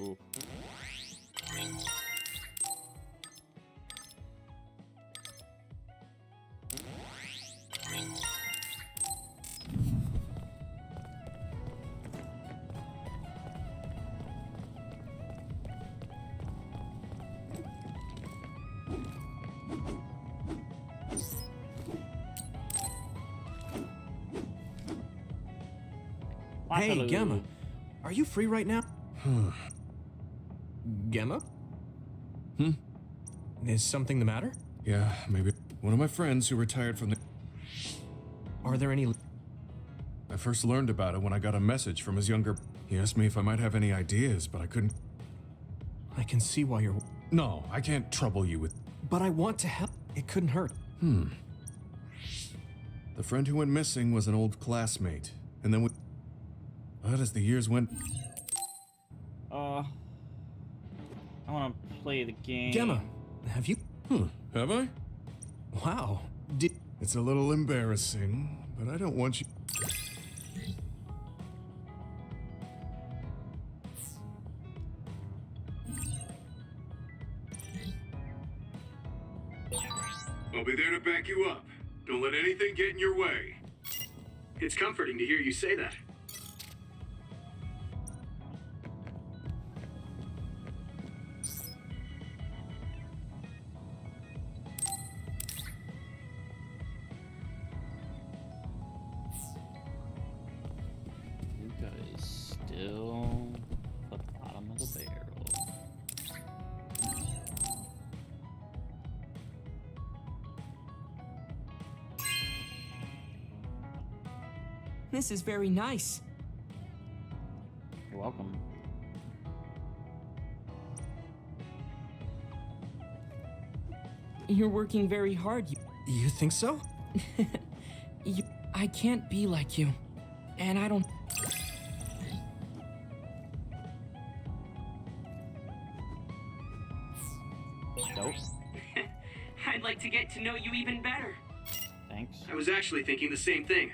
Ooh. Hey, Gamma. Are you free right now? Gamma? Is something the matter? Yeah, maybe. One of my friends who retired from the... Are there any... I first learned about it when I got a message from his younger... He asked me if I might have any ideas, but I couldn't... I can see why you're... No, I can't trouble you with... But I want to help. It couldn't hurt. The friend who went missing was an old classmate, and then But as the years went... I want to play the game. Gemma, have you... Have I? Wow. It's a little embarrassing, but I don't want you... I'll be there to back you up. Don't let anything get in your way. It's comforting to hear you say that. You guys still at the bottom of the barrel. This is very nice. You're welcome. You're working very hard. You think so? I can't be like you. And I don't... Dope. I'd like to get to know you even better. Thanks. I was actually thinking the same thing.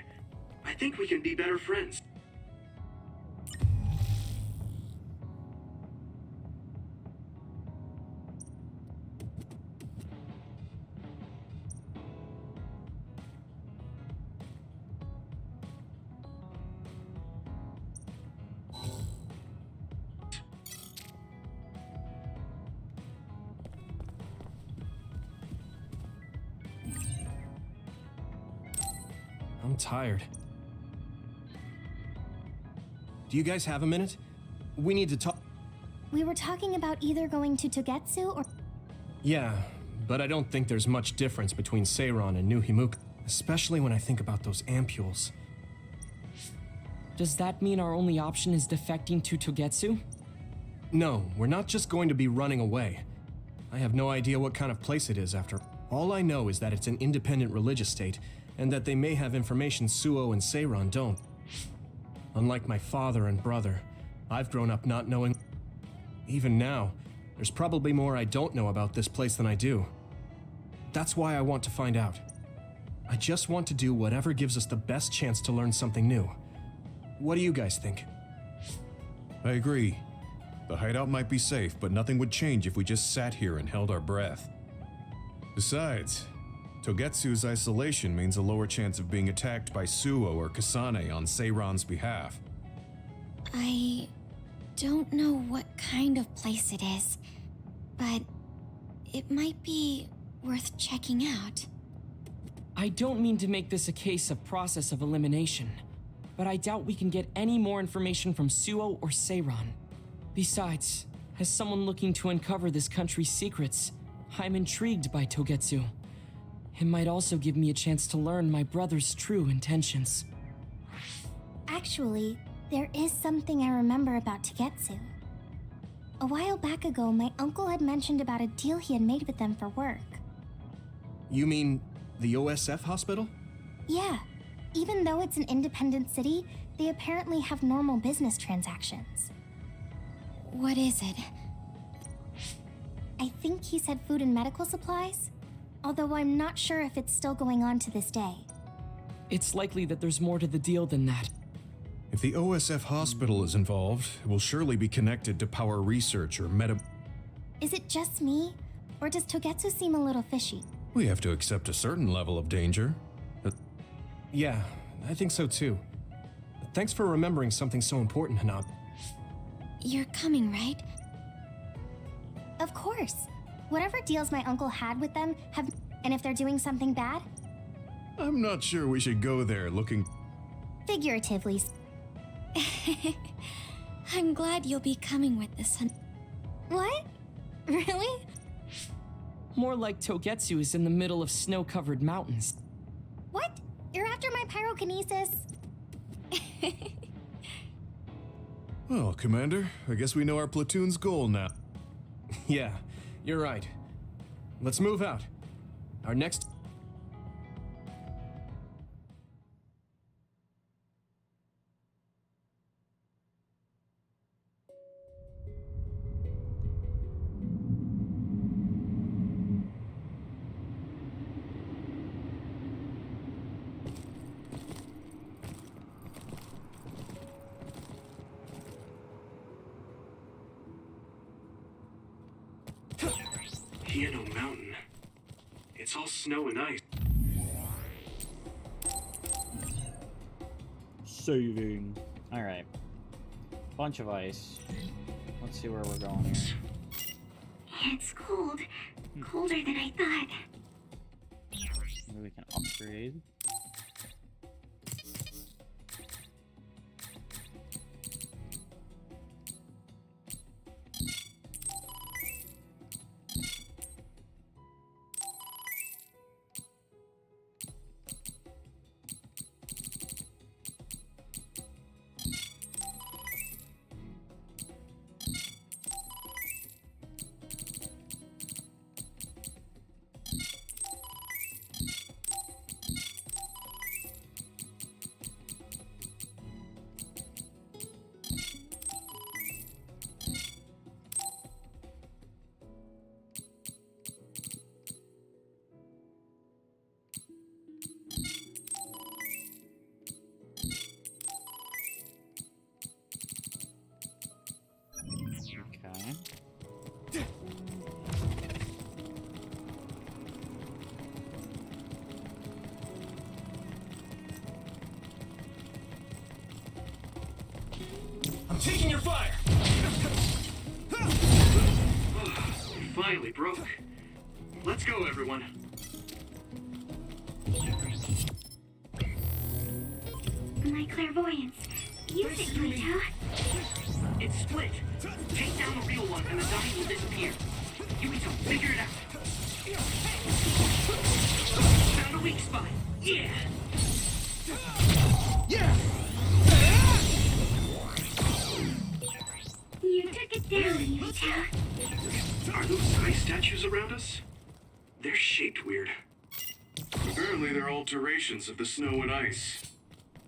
I think we can be better friends. I'm tired. Do you guys have a minute? We need to talk. We were talking about either going to Togetsu or... Yeah, but I don't think there's much difference between Seiron and New Himuka, especially when I think about those ampules. Does that mean our only option is defecting to Togetsu? No, we're not just going to be running away. I have no idea what kind of place it is after. All I know is that it's an independent religious state, and that they may have information Suo and Seiron don't. Unlike my father and brother, I've grown up not knowing. Even now, there's probably more I don't know about this place than I do. That's why I want to find out. I just want to do whatever gives us the best chance to learn something new. What do you guys think? I agree. The hideout might be safe, but nothing would change if we just sat here and held our breath. Besides, Togetsu's isolation means a lower chance of being attacked by Suo or Kasane on Seiron's behalf. I don't know what kind of place it is, but it might be worth checking out. I don't mean to make this a case of process of elimination, but I doubt we can get any more information from Suo or Seiron. Besides, as someone looking to uncover this country's secrets, I'm intrigued by Togetsu. It might also give me a chance to learn my brother's true intentions. Actually, there is something I remember about Togetsu. A while back ago, my uncle had mentioned about a deal he had made with them for work. You mean the OSF hospital? Yeah. Even though it's an independent city, they apparently have normal business transactions. What is it? I think he said food and medical supplies, although I'm not sure if it's still going on to this day. It's likely that there's more to the deal than that. If the OSF hospital is involved, it will surely be connected to power research or meta... Is it just me, or does Togetsu seem a little fishy? We have to accept a certain level of danger. Yeah, I think so too. Thanks for remembering something so important, Hanab. You're coming, right? Of course. Whatever deals my uncle had with them have... And if they're doing something bad? I'm not sure we should go there looking... Figuratively. I'm glad you'll be coming with this, What? Really? More like Togetsu is in the middle of snow-covered mountains. What? You're after my pyrokinesis? Well, Commander, I guess we know our platoon's goal now. Yeah, you're right. Let's move out. Our next... Piano Mountain. It's all snow and ice. Saving. Alright. Bunch of ice. Let's see where we're going here. It's cold. Colder than I thought. Maybe we can upgrade. Okay. I'm taking your fire! It finally broke. Let's go, everyone. My clairvoyance. Use it, Yuito. It's split. Take down the real one and the dummy will disappear. Yuito, figure it out. Found a weak spot. Yeah! Yeah! You took it down, Yuito. Are those ice statues around us? They're shaped weird. Apparently they're alterations of the snow and ice.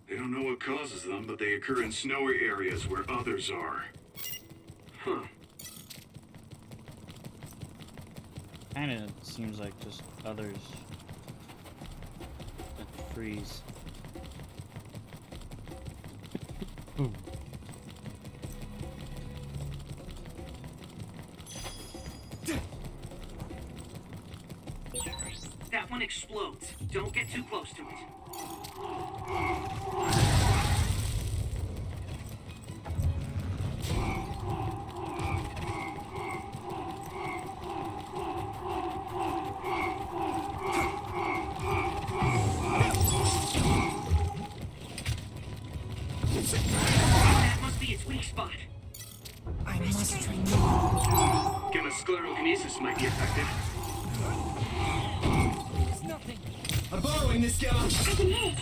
They don't know what causes them, but they occur in snowy areas where others are. Huh. Kinda seems like just others that freeze. That one explodes. Don't get too close to it. That must be its weak spot. I must train more. Sclerokinesis might be effective. There's nothing. I'm borrowing this guy. I can hit it.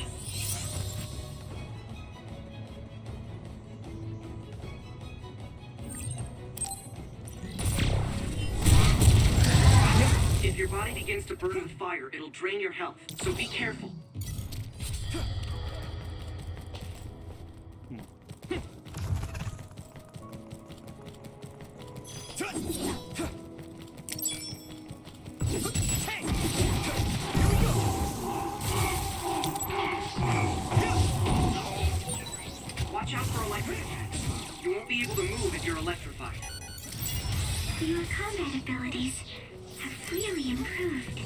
If your body begins to burn with fire, it'll drain your health, so be careful. Watch out for electric attacks. You won't be able to move if you're electrified. Your combat abilities have really improved.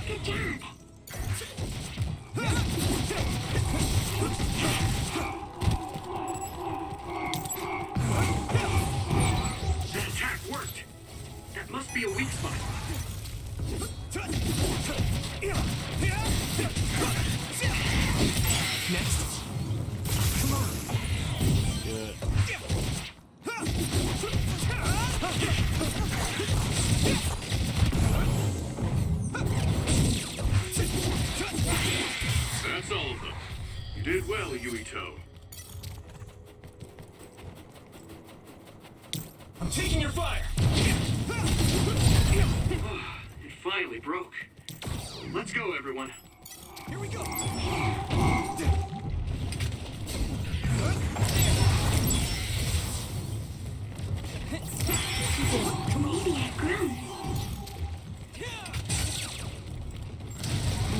Good job. That attack worked. That must be a weak spot. Next. Come on. Good. That's all of them. You did well, Yuito. I'm taking your fire. It finally broke. Let's go, everyone. Here we go. Maybe I've grown.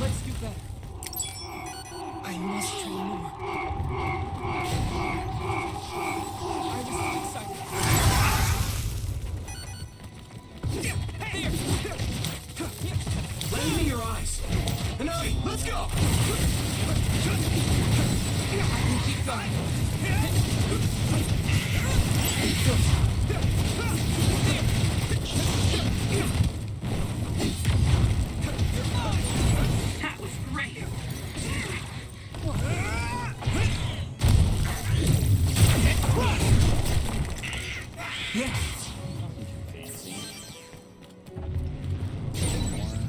Let's do better. I must train more. I was excited. Here. Lend me your eyes. Hanami, let's go! I can keep going. That was great.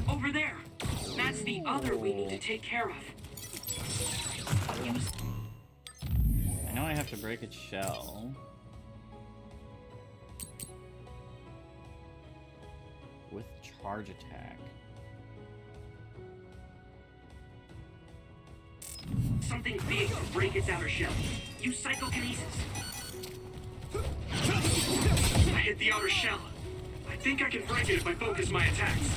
Over there. That's the other we need to take care of. I know I have to break its shell. With charge attack. Something big to break its outer shell. Use psychokinesis. I hit the outer shell. I think I can break it if I focus my attacks.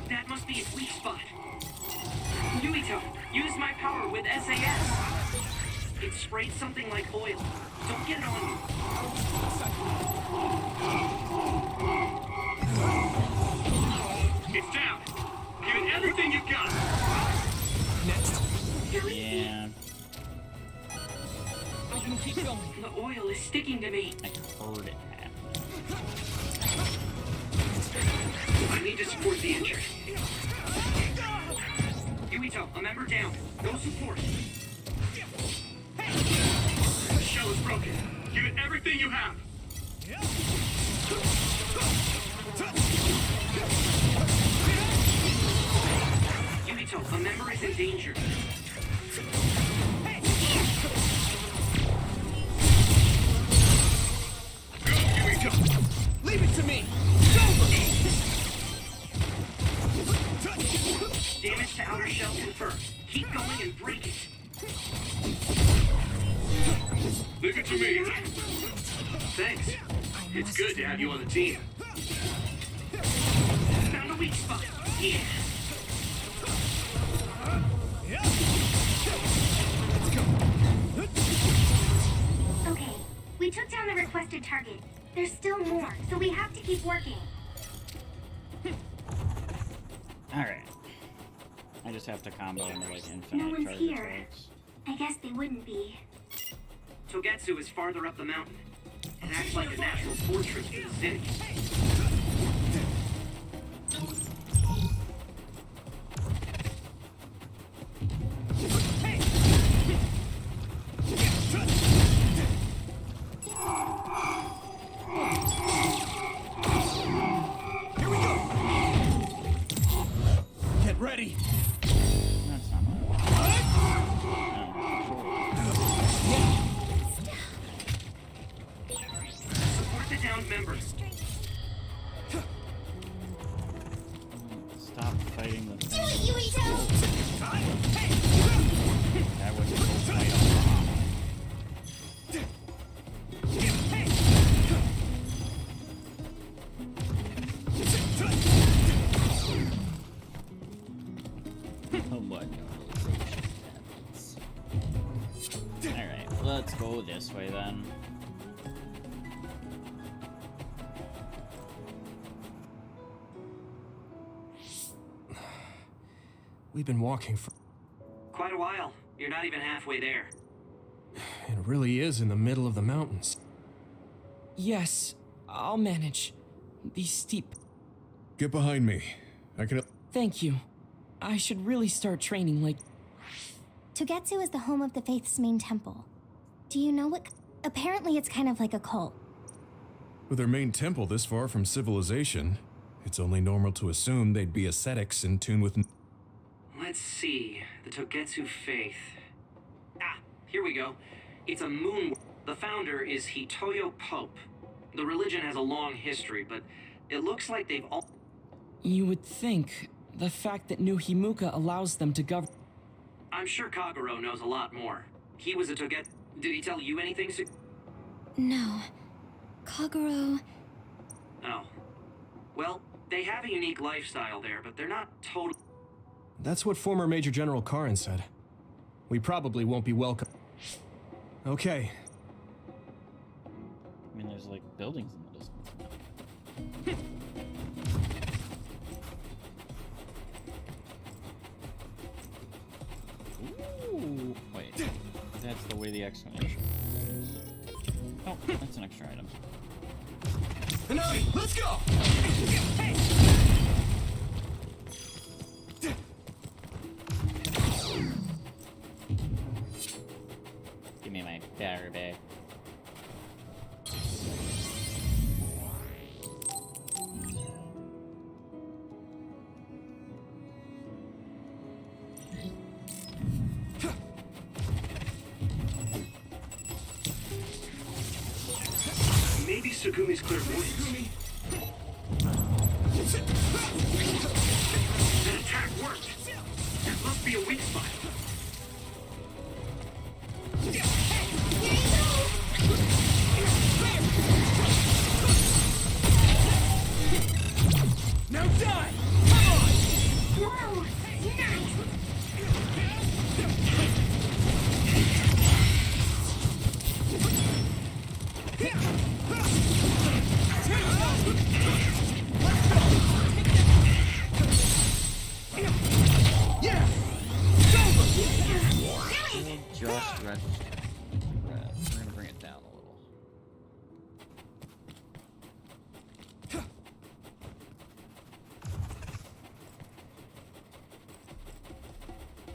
That must be its weak spot. Yuito, use my power with SAS. It sprayed something like oil. Don't get it on you. It's down. Give it everything you've got. Next. Yeah. I can keep going. The oil is sticking to me. I heard it happen. I need to support the injured. Yuito, a member down. No support. The shell is broken. Give it everything you have. Yuito, a member is in danger. Go, Yuito! Leave it to me! It's over! Damage to outer shell confirmed. Keep going and break it. Leave it to me. Thanks. It's good to have you on the team. Found a weak spot. Yeah. Okay, we took down the requested target. There's still more, so we have to keep working. Alright. I just have to combo into like infinite No one's charge here. attacks. I guess they wouldn't be. Togetsu is farther up the mountain. It acts like a natural fortress for the city. Here we go! Get ready! That's not Support the downed members. Stop fighting the Do thing. it, Yuito! That would go fight on. Oh my god. Alright, let's go this way then. We've been walking for... Quite a while. You're not even halfway there. It really is in the middle of the mountains. Yes, I'll manage. These steep... Get behind me. I can. Thank you. I should really start training like... Togetsu is the home of the Faith's main temple. Do you know what... Apparently it's kind of like a cult. With their main temple this far from civilization, it's only normal to assume they'd be ascetics in tune with. Let's see. The Togetsu faith. Ah, here we go. It's a moon. The founder is Hitoyo Pope. The religion has a long history, but it looks like they've all... You would think the fact that New Himuka allows them to govern... I'm sure Kagero knows a lot more. He was a Togetsu... Did he tell you anything, No. Kagero... Oh. Well, they have a unique lifestyle there, but they're not total... That's what former Major General Karin said. We probably won't be welcome. Okay. I mean, there's like buildings in the distance. Ooh, wait. That's the way the explanation is. Oh, that's an extra item. Hanami, let's go! Hey! Give me my Barbie. Maybe Sugumi's clairvoyance. That attack worked. That must be a weak spot. Now die! Come on! Whoa! Nice! Yeah! Just register. We're gonna bring it down a little.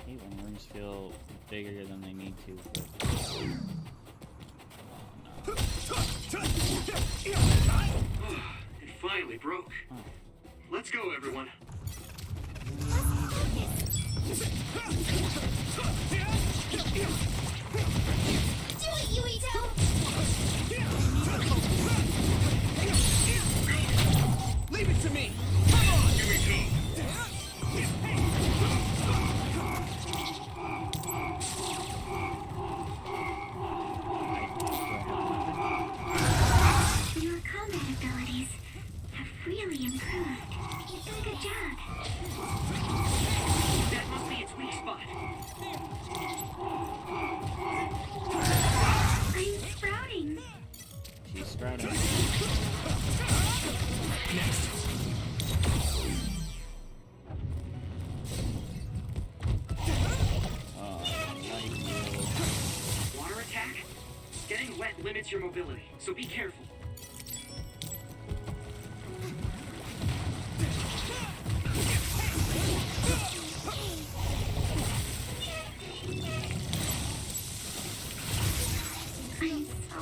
Hate when rooms feel bigger than they need to. It finally broke. Let's go, everyone. Do it, Yuito! Leave it to me! Come on! Here we go. Your combat abilities have really improved. You've done a good job. That must be its weak spot. I'm sprouting. She's sprouting. Water attack? Getting wet limits your mobility, so be careful. I'm so...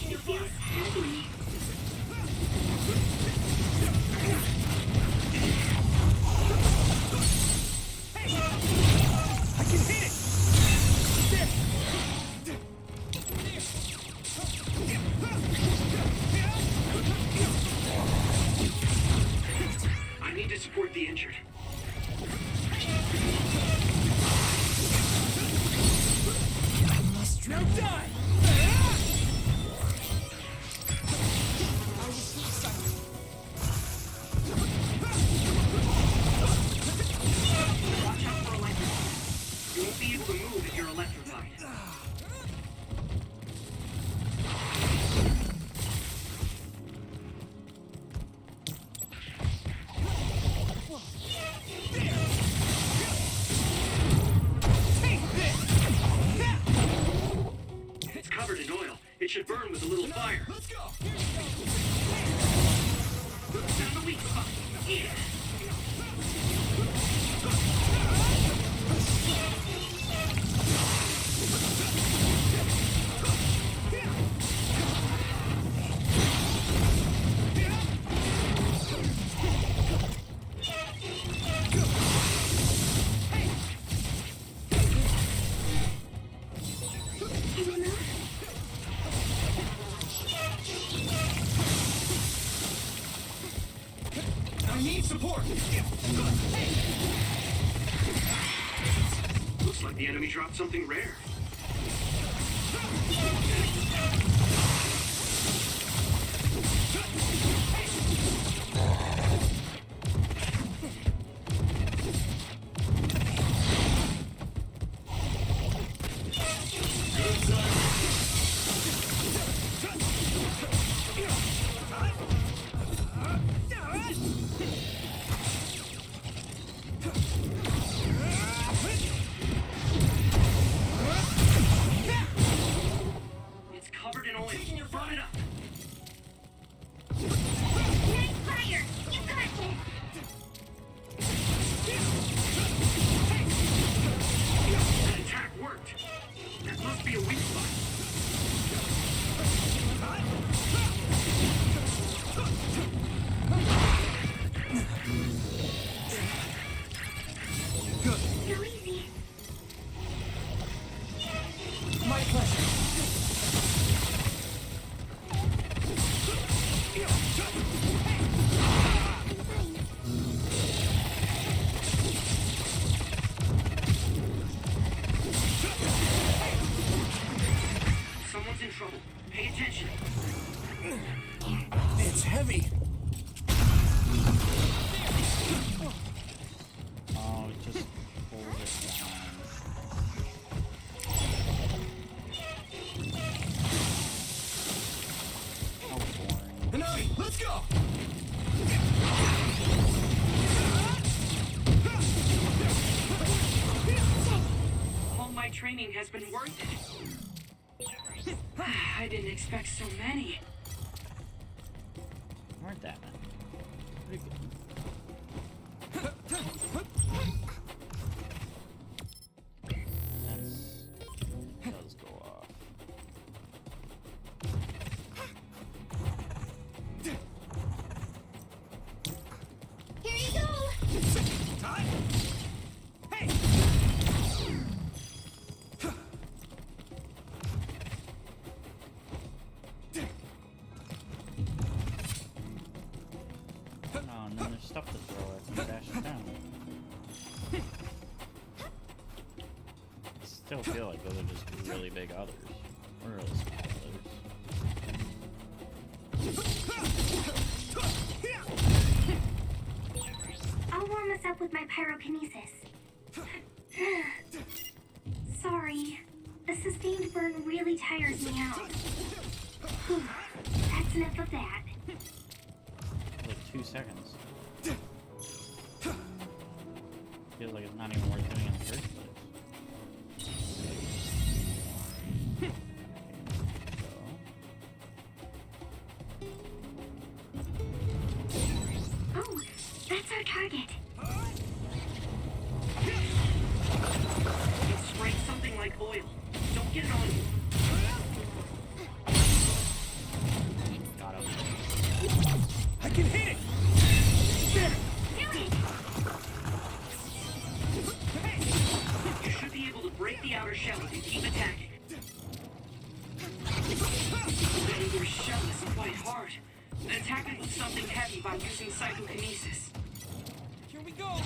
It feels heavy. I can hit it! I need to support the injured. Now die! Watch out for electric. You won't be able to move if you're electrified. It's covered in oil. It should burn with a little fire. Let's go! Found the weak spot. Yeah. I need support! Looks like the enemy dropped something rare. taking your phone up. Nice fire! You got this! That attack worked. That must be a weak spot. So easy. My pleasure. Someone's in trouble. Pay attention. It's heavy. Oh, just hold it down. How boring. Hanami, let's go! All my training has been worth it. I didn't expect so many. Weren't that many? Pretty good. That does go off. Here you go! Hey! Oh, and then there's stuff to throw at me, dash it down. I still feel like those are just really big others. Or really small others. I'll warm us up with my pyrokinesis. Sorry. The sustained burn really tires me out. Whew, that's enough of that. Like 2 seconds. Feels like it's not even worth doing in the first place. Oh, that's our target. It sprays something like oil. Don't get it on you. Got him. I can hit it! There! Do it! You should be able to break the outer shell and keep attacking. The inner shell is quite hard. Attack it with something heavy by using psychokinesis. Here we go!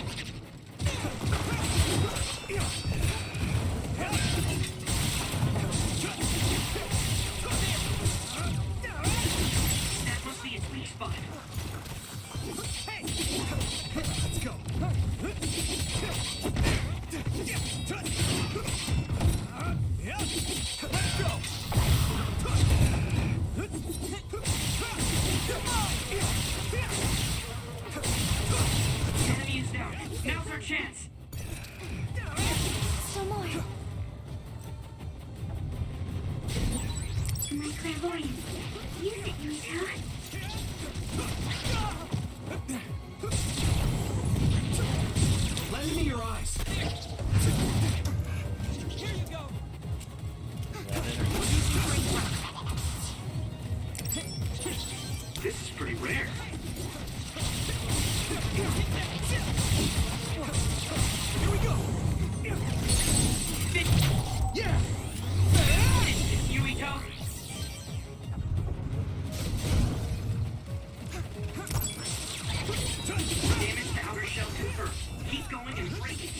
That must be its weak spot. Hey! Let's go! Let's go! Enemy is down. Now's our chance. Still more. My clairvoyance. Use it, Yuito. Lend me your eyes. Here you go. This is pretty rare. Here we go. Yeah. Yuito. Damage to outer shell confirmed. Keep going and break it.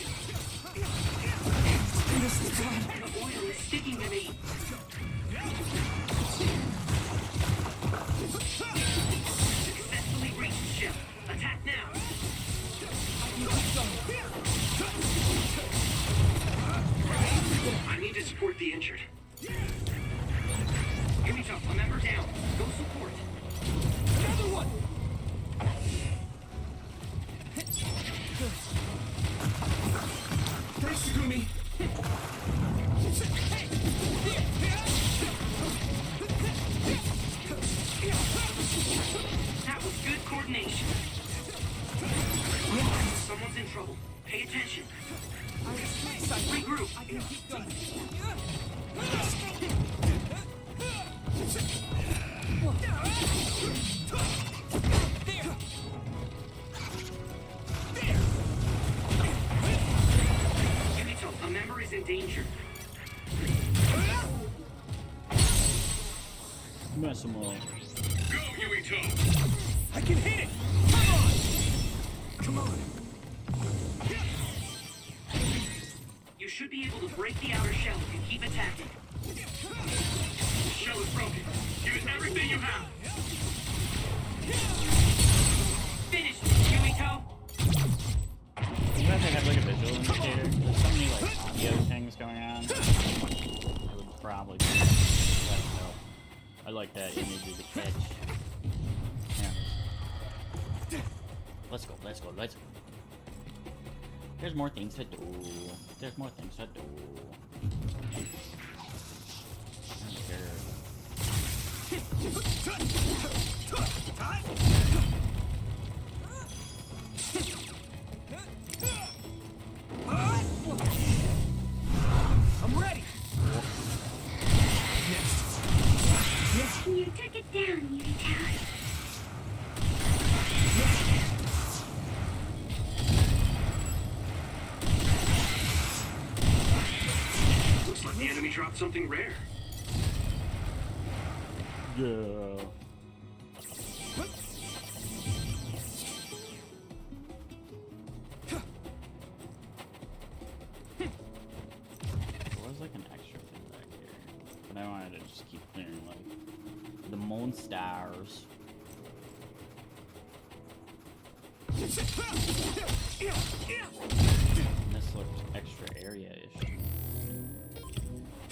This is bad. The oil is sticking to me. Successfully reached shell. Attack now. Coordination. Someone's in trouble. Pay attention. Regroup. Yukito, a member is in danger. Mess him up. Go, Yuito! I can hit it! Come on! You should be able to break the outer shell if you keep attacking. The shell is broken. Give it everything you have. Finish, Yuito! You guys have like a visual indicator? There's so many like audio things going on. I would probably do that. No. I like that image of the catch. Yeah. Let's go, let's go, let's go. There's more things to do. There's more things to do. I don't care. I'm ready! You took it down, Yuito. Looks like the enemy dropped something rare. Yeah. There was like an extra thing back here, but I wanted to just keep clearing like the monsters. And this looked extra area-ish.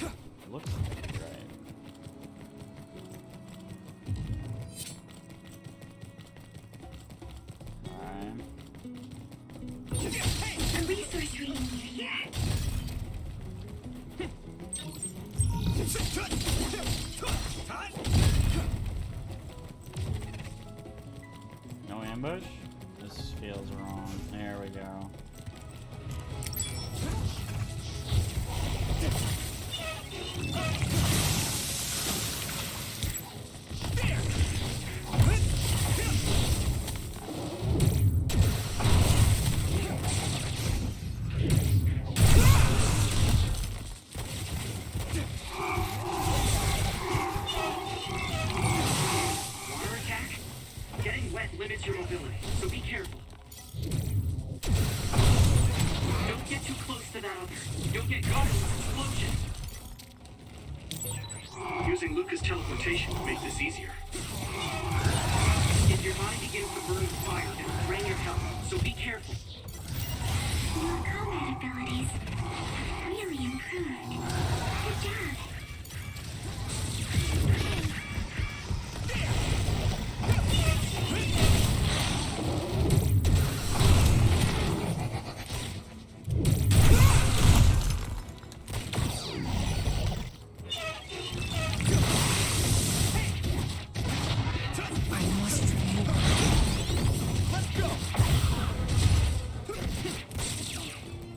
It looks right. Alright. A resource reading you here. No ambush? This feels wrong. There we go. Water attack? Getting wet limits your mobility, so be careful. Don't get too close to that other. You'll get caught in this explosion. Using Luca's teleportation would make this easier. If your body begins to burn with fire, it'll drain your health, so be careful. Your combat abilities have really improved. Good job.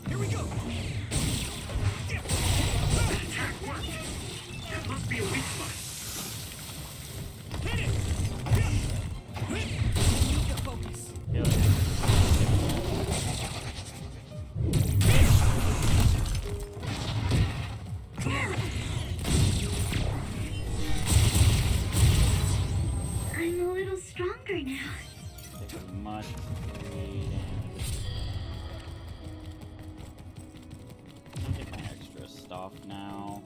Here we go! That attack worked. That must be a weak spot. Hit it! Need to focus. Yeah. I'm a little stronger now. Take as much free damage. Let me get my extra stuff now.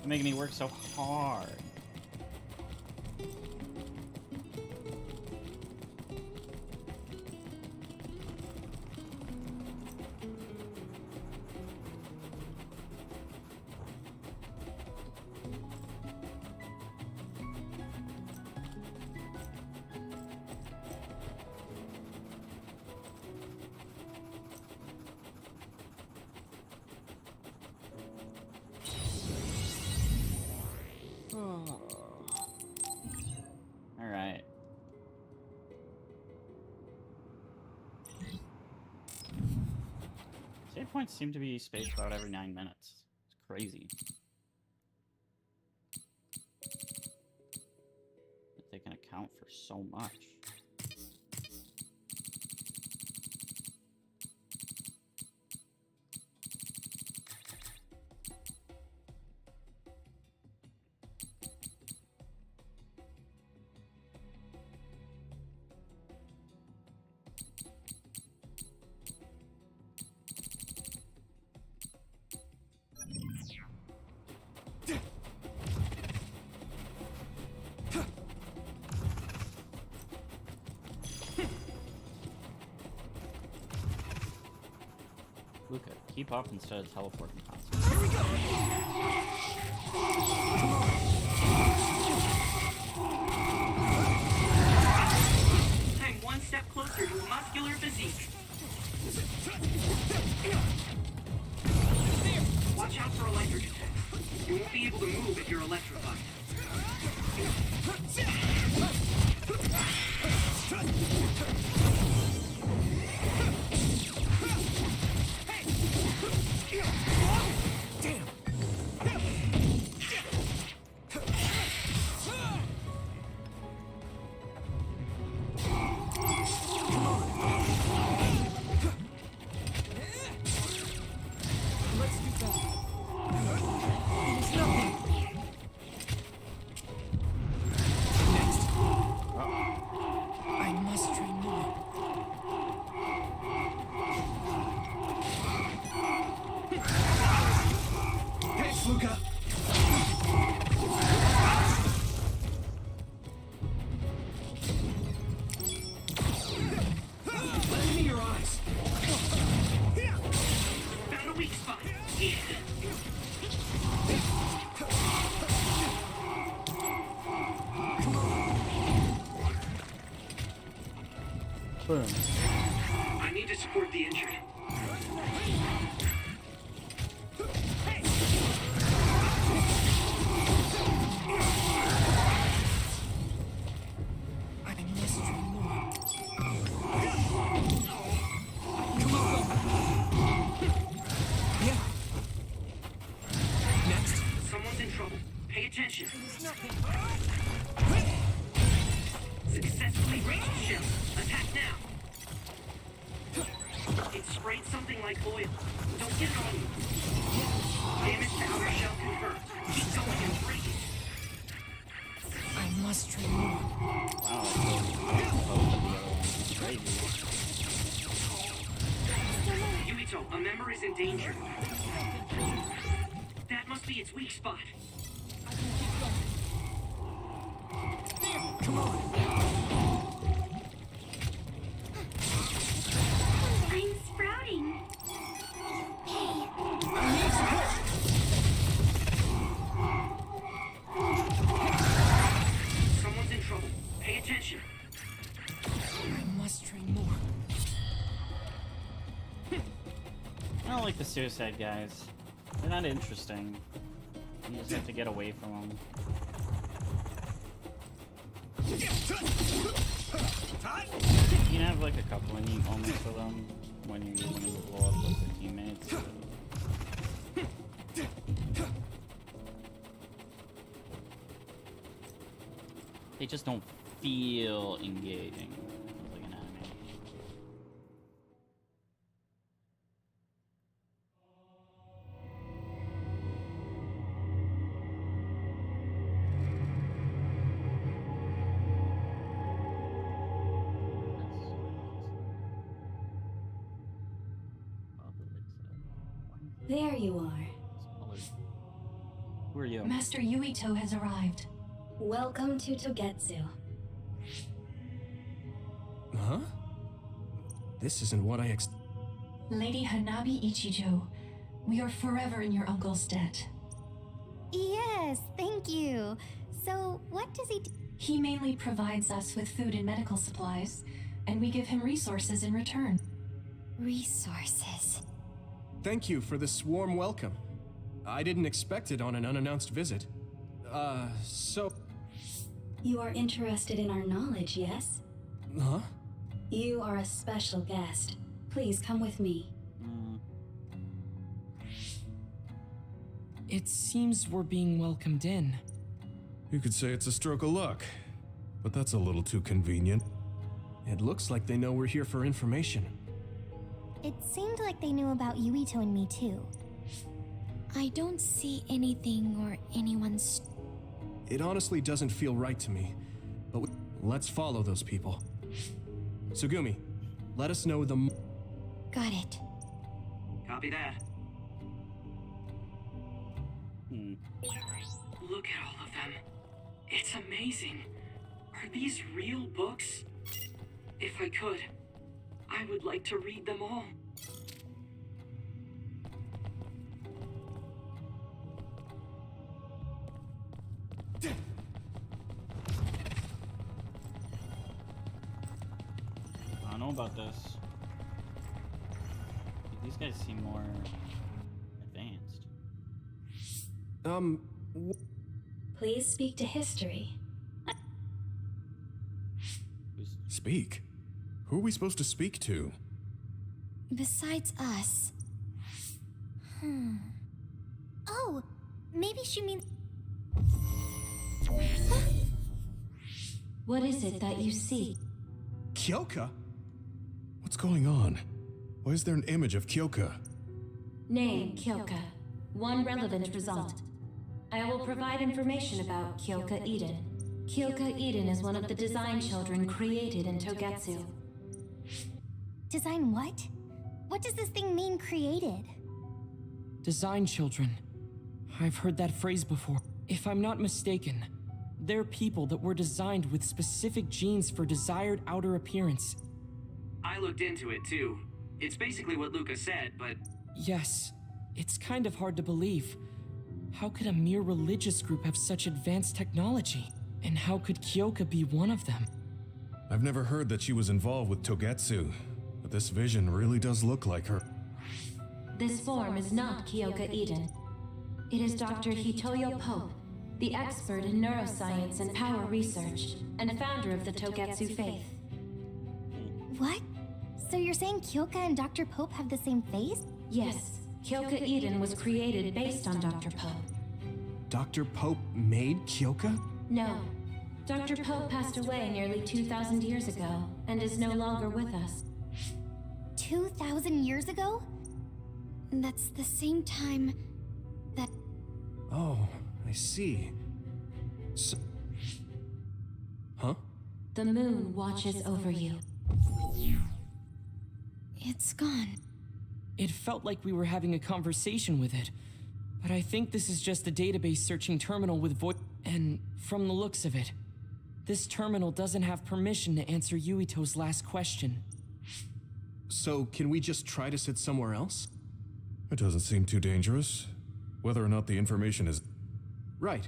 You're making me work so hard. Oh, points seem to be spaced out every 9 minutes. It's crazy. That they can account for so much. Luca, keep up instead of teleporting constantly. Here we go! I'm one step closer to a muscular physique. Watch out for electric attacks. You won't be able to move if you're electrified. Boom. I need to support the injured. Someone's in trouble. Pay attention. Successfully raised shell. Attack now. It sprayed something like oil. Don't get it on you. Damage to outer shell confirmed. Keep going and break it. I must train more. Wow, both of the other ones. Crazy. Yuito, a member is in danger. That must be its weak spot. Come on. I'm sprouting. Someone's in trouble. Pay attention. I must train more. I don't like the suicide guys. They're not interesting. You just have to get away from them. You can have like a couple of neat moments for them when you're using them to blow up with their teammates. They just don't feel engaging as like an enemy. There you are. Who are you? Master Yuito has arrived. Welcome to Togetsu. Huh? This isn't what I Lady Hanabi Ichijo, we are forever in your uncle's debt. Yes, thank you. So, what does he do? He mainly provides us with food and medical supplies, and we give him resources in return. Resources. Thank you for this warm welcome. I didn't expect it on an unannounced visit. So... You are interested in our knowledge, yes? Huh? You are a special guest. Please come with me. It seems we're being welcomed in. You could say it's a stroke of luck, but that's a little too convenient. It looks like they know we're here for information. It seemed like they knew about Yuito and me too. I don't see anything or anyone's... It honestly doesn't feel right to me, but let's follow those people. Sugumi, let us know the... Got it. Copy that. Look at all of them. It's amazing. Are these real books? If I could, I would like to read them all. I don't know about this. These guys seem more advanced. Please speak to history. Speak? Who are we supposed to speak to? Besides us. Oh, maybe she means... What is it that you seek? Kyoka? What's going on? Why is there an image of Kyoka? Name, Kyoka. One relevant result. I will provide information about Kyoka Eden. Kyoka Eden is one of the design children created in Togetsu. Design what? What does this thing mean, created? Design children. I've heard that phrase before. If I'm not mistaken, they're people that were designed with specific genes for desired outer appearance. I looked into it too. It's basically what Luca said, but... Yes, it's kind of hard to believe. How could a mere religious group have such advanced technology? And how could Kyoka be one of them? I've never heard that she was involved with Togetsu, but this vision really does look like her. This form is not Kyoka Eden. It is Dr. Hitoyo Pope, the expert in neuroscience and power research, and founder of the Togetsu faith. What? So you're saying Kyoka and Dr. Pope have the same face? Yes, Kyoka Eden was created based on Dr. Pope. Dr. Pope made Kyoka? No. Dr. Pope passed away nearly 2,000 years ago, and is no longer with us. 2,000 years ago? That's the same time that... Oh, I see. So... Huh? The moon watches over you. It's gone. It felt like we were having a conversation with it, but I think this is just a database searching terminal with voice. And from the looks of it, this terminal doesn't have permission to answer Yuito's last question. So, can we just try to sit somewhere else? It doesn't seem too dangerous. Whether or not the information is... Right.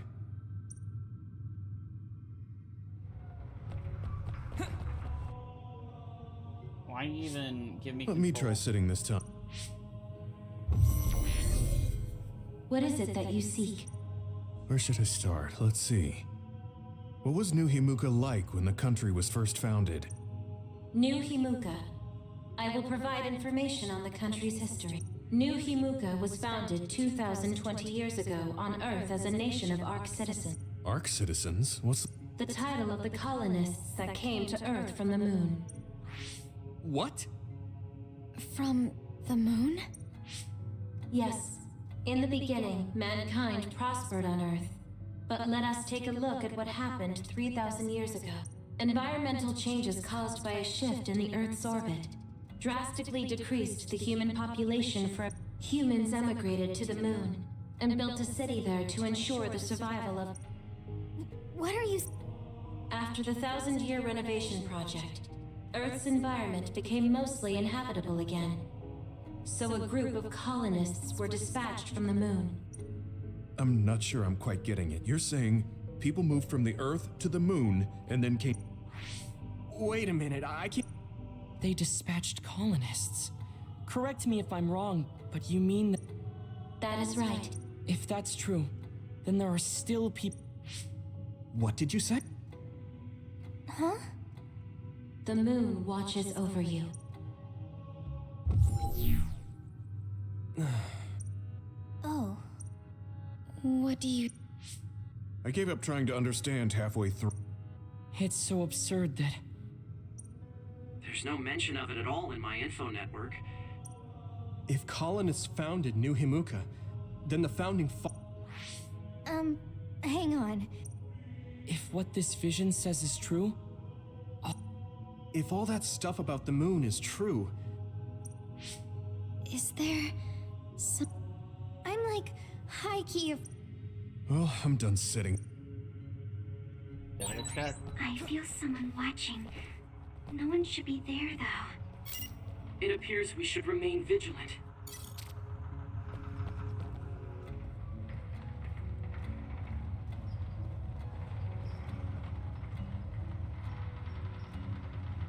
Why even give me Let me try sitting this time. What is it that you seek? Where should I start? Let's see. What was New Himuka like when the country was first founded? New Himuka. I will provide information on the country's history. New Himuka was founded 2,020 years ago on Earth as a nation of Ark citizens. Ark citizens? What's... The title of the colonists that came to Earth from the moon. What? From the moon? Yes. In the beginning, mankind prospered on Earth. But let us take a look at what happened 3,000 years ago. Environmental changes caused by a shift in the Earth's orbit drastically decreased the human population for... Humans emigrated to the moon and built a city there to ensure the survival of... What are you... After the 1,000-year renovation project, Earth's environment became mostly inhabitable again. So a group of colonists were dispatched from the moon. I'm not sure I'm quite getting it. You're saying people moved from the Earth to the moon and then came... Wait a minute, I can't... They dispatched colonists. Correct me if I'm wrong, but you mean that... That is right. If that's true, then there are still people... What did you say? Huh? The moon watches over you. Oh. What do you... I gave up trying to understand halfway through. It's so absurd that... There's no mention of it at all in my info network. If colonists founded New Himuka, then the founding hang on. If what this vision says is true, if all that stuff about the moon is true... Is there some... I'm like high-key of... Well, I'm done sitting. I feel someone watching. No one should be there, though. It appears we should remain vigilant.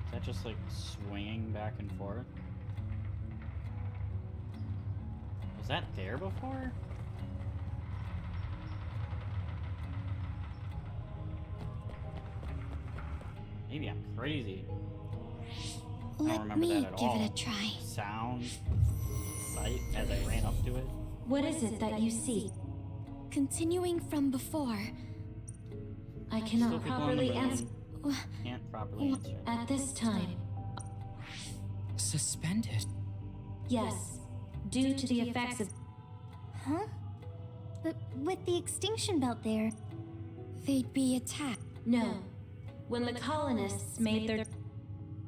Is that just like swinging back and forth? Was that there before? Maybe I'm crazy. I don't remember me that at give all. it a try. Sound, sight, as I ran up to it. What is it that you see? Continuing from before. I Still cannot could go on properly the moon. answer Can't properly answer. at this time. suspended. Yes, due to the effects of... Huh? But with the extinction belt there, they'd be attacked. No. When the colonists made their...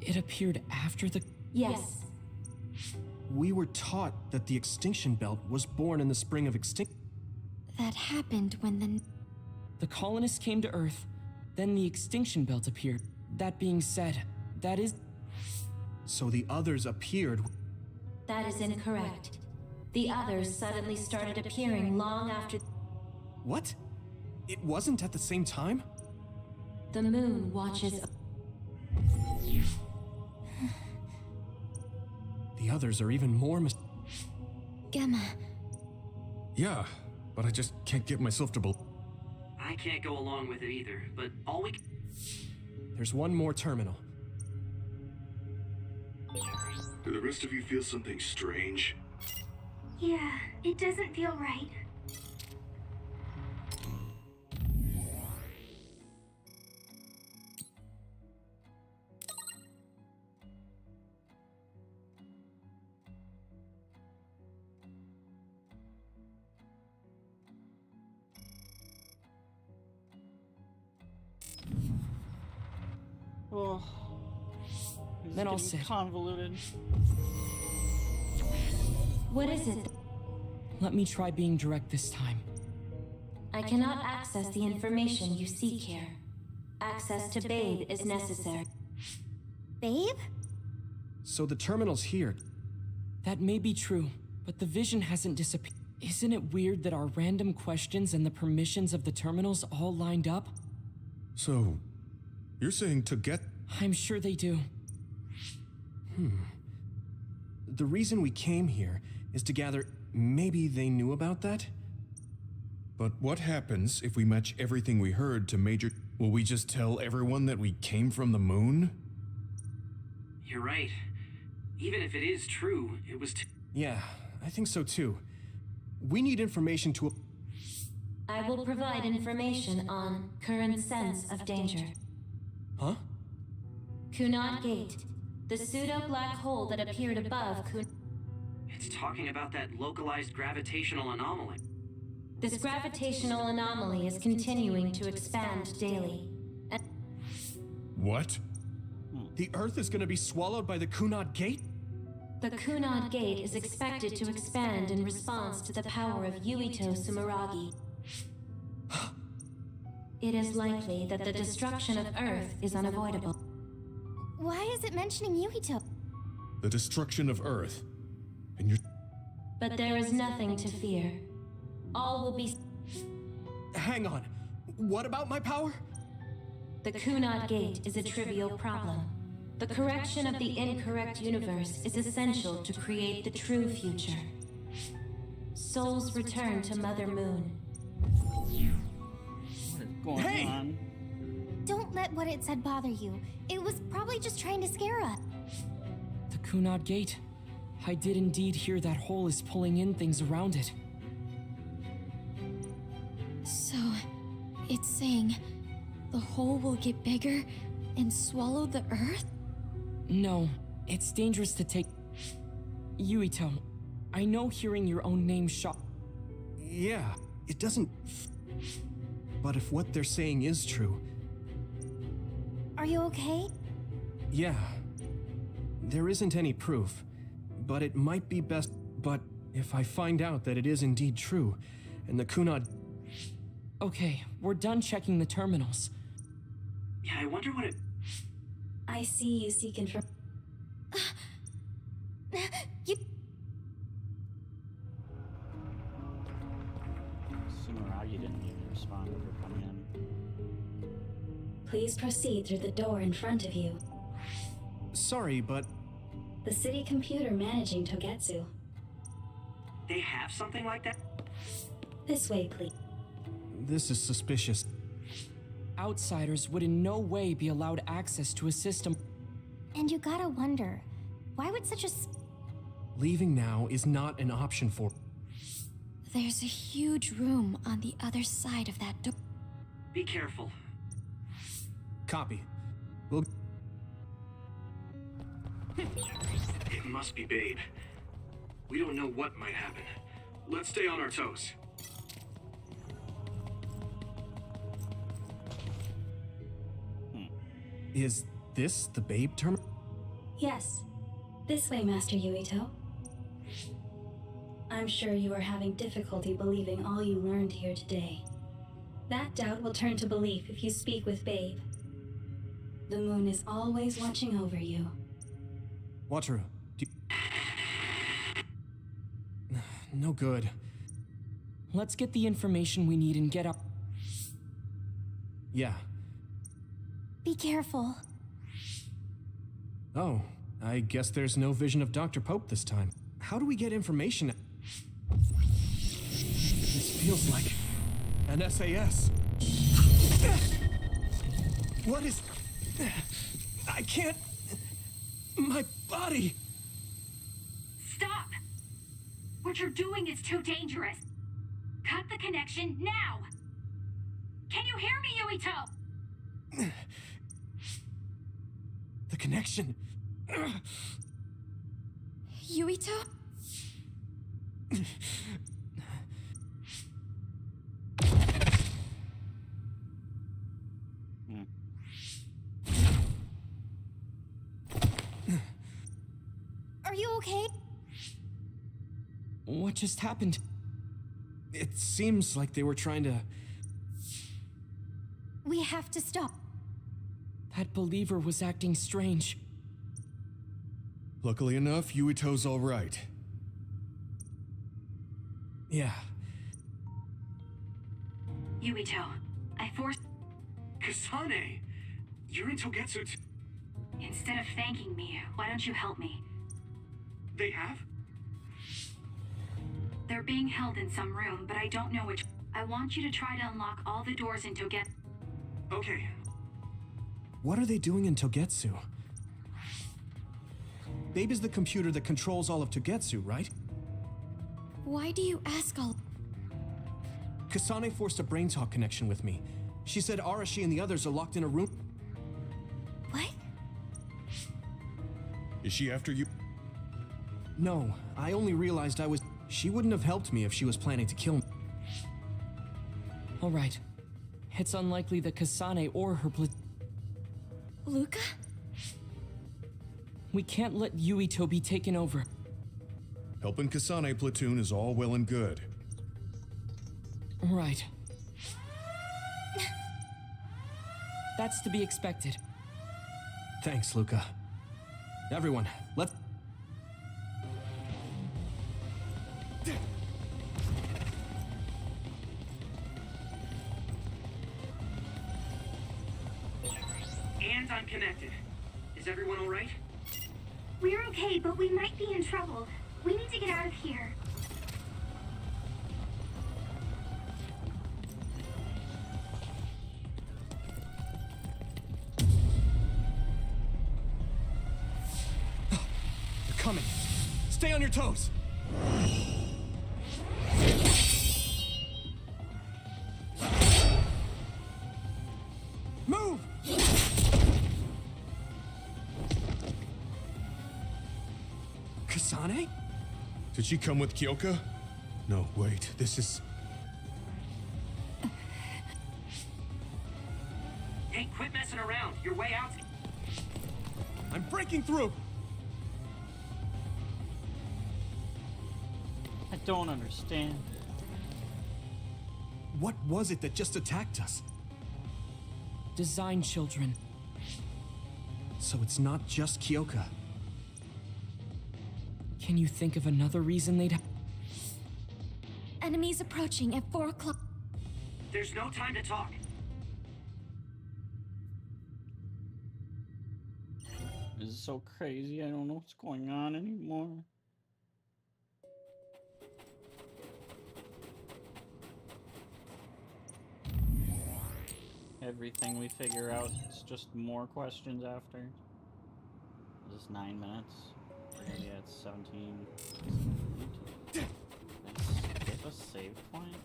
It appeared after the... Yes. We were taught that the extinction belt was born in the spring of extinction. That happened when the... The colonists came to Earth, then the extinction belt appeared. That being said, that is... So the others appeared... That is incorrect. The others suddenly started appearing long after... What? It wasn't at the same time? The moon watches... The others are even more Gamma. Yeah, but I just can't get myself to believe. I can't go along with it either, but all we... There's one more terminal. Do the rest of you feel something strange? Yeah, it doesn't feel right. Oh. Then I'll It's sit. getting convoluted. What is it? Let me try being direct this time. I cannot access the information you seek here. Access to Babe is necessary. Babe? So the terminal's here. That may be true, but the vision hasn't disappeared. Isn't it weird that our random questions and the permissions of the terminals all lined up? So, you're saying to get... I'm sure they do. The reason we came here is to gather... Maybe they knew about that? But what happens if we match everything we heard to Major... Will we just tell everyone that we came from the moon? You're right. Even if it is true, it was Yeah, I think so too. We need information to... I will provide information on current sense of danger. Huh? Kunad Gate, the pseudo-black hole that appeared above It's talking about that localized gravitational anomaly. This gravitational anomaly is continuing to expand daily. And What? The Earth is gonna be swallowed by the Kunad Gate? the Kunad Gate is expected to expand in response to the power of Yuito Sumeragi. It is likely that the destruction of Earth is unavoidable. Why is it mentioning Yuito? The destruction of Earth. And you're... But there is nothing to fear. All will be... Hang on. What about my power? The Kunad Gate is a trivial problem. The correction of the incorrect universe is essential to create the true future. Souls return to Mother Moon. What is going on? Don't let what it said bother you. It was probably just trying to scare us. The Kunad Gate. I did indeed hear that hole is pulling in things around it. It's saying the hole will get bigger and swallow the Earth? No, it's dangerous to take. Yuito, I know hearing your own name shocked. Yeah, it doesn't. But if what they're saying is true, Are you okay? yeah. There isn't any proof, but it might be best. But if I find out that it is indeed true, and the Kunad. Okay, we're done checking the terminals. Yeah, I wonder what it... I see you seek information. You. Sumeragi didn't even respond to her coming in. Please proceed through the door in front of you. Sorry, but The city computer managing Togetsu. They have something like that? This way, please. this is suspicious. Outsiders would in no way be allowed access to a system. And you gotta wonder, why would such a. Leaving now is not an option for. There's a huge room on the other side of that door. Be careful. Copy. We'll. It must be Babe. We don't know what might happen. Let's stay on our toes. Is this the Babe term? Yes. This way, Master Yuito. I'm sure you are having difficulty believing all you learned here today. That doubt will turn to belief if you speak with Babe. The moon is always watching over you. Wataru, no good. Let's get the information we need and get up. Yeah. Be careful. Oh, I guess there's no vision of Dr. Pope this time. How do we get information? This feels like an SAS. What is... I can't... My body... Stop! What you're doing is too dangerous. Cut the connection now! Can you hear me, Yuito? The connection... Yuito? Are you okay? What just happened? It seems like they were trying to... We have to stop. That believer was acting strange. Luckily enough, Yuito's all right. Yeah. Yuito, I forced... Kasane! You're in Togetsu Instead of thanking me, why don't you help me? They have? They're being held in some room, but I don't know which... I want you to try to unlock all the doors in Togetsu. Okay. What are they doing in Togetsu? Babe is the computer that controls all of Togetsu, right? Why do you ask all... Kasane forced a brain talk connection with me. She said Arashi and the others are locked in a room. What? Is she after you? No, I only realized I was... She wouldn't have helped me if she was planning to kill me. All right. It's unlikely that Kasane or her Luca? We can't let Yuito be taken over. Helping Kasane platoon is all well and good. Right. That's to be expected. Thanks, Luca. Everyone, let's... And I'm connected. Is everyone all right? We're okay, but we might be in trouble. We need to get out of here. They're coming. Stay on your toes. Kasane? Did she come with Kyoka? No, wait, this is... Hey, quit messing around. Your way out. I'm breaking through! I don't understand. What was it that just attacked us? Design children. So it's not just Kyoka. Can you think of another reason they'd Enemies approaching at 4 o'clock. There's no time to talk. This is so crazy. I don't know what's going on anymore. Everything we figure out, it's just more questions after. Is this 9 minutes? We're gonna be at 17. Skip a save point?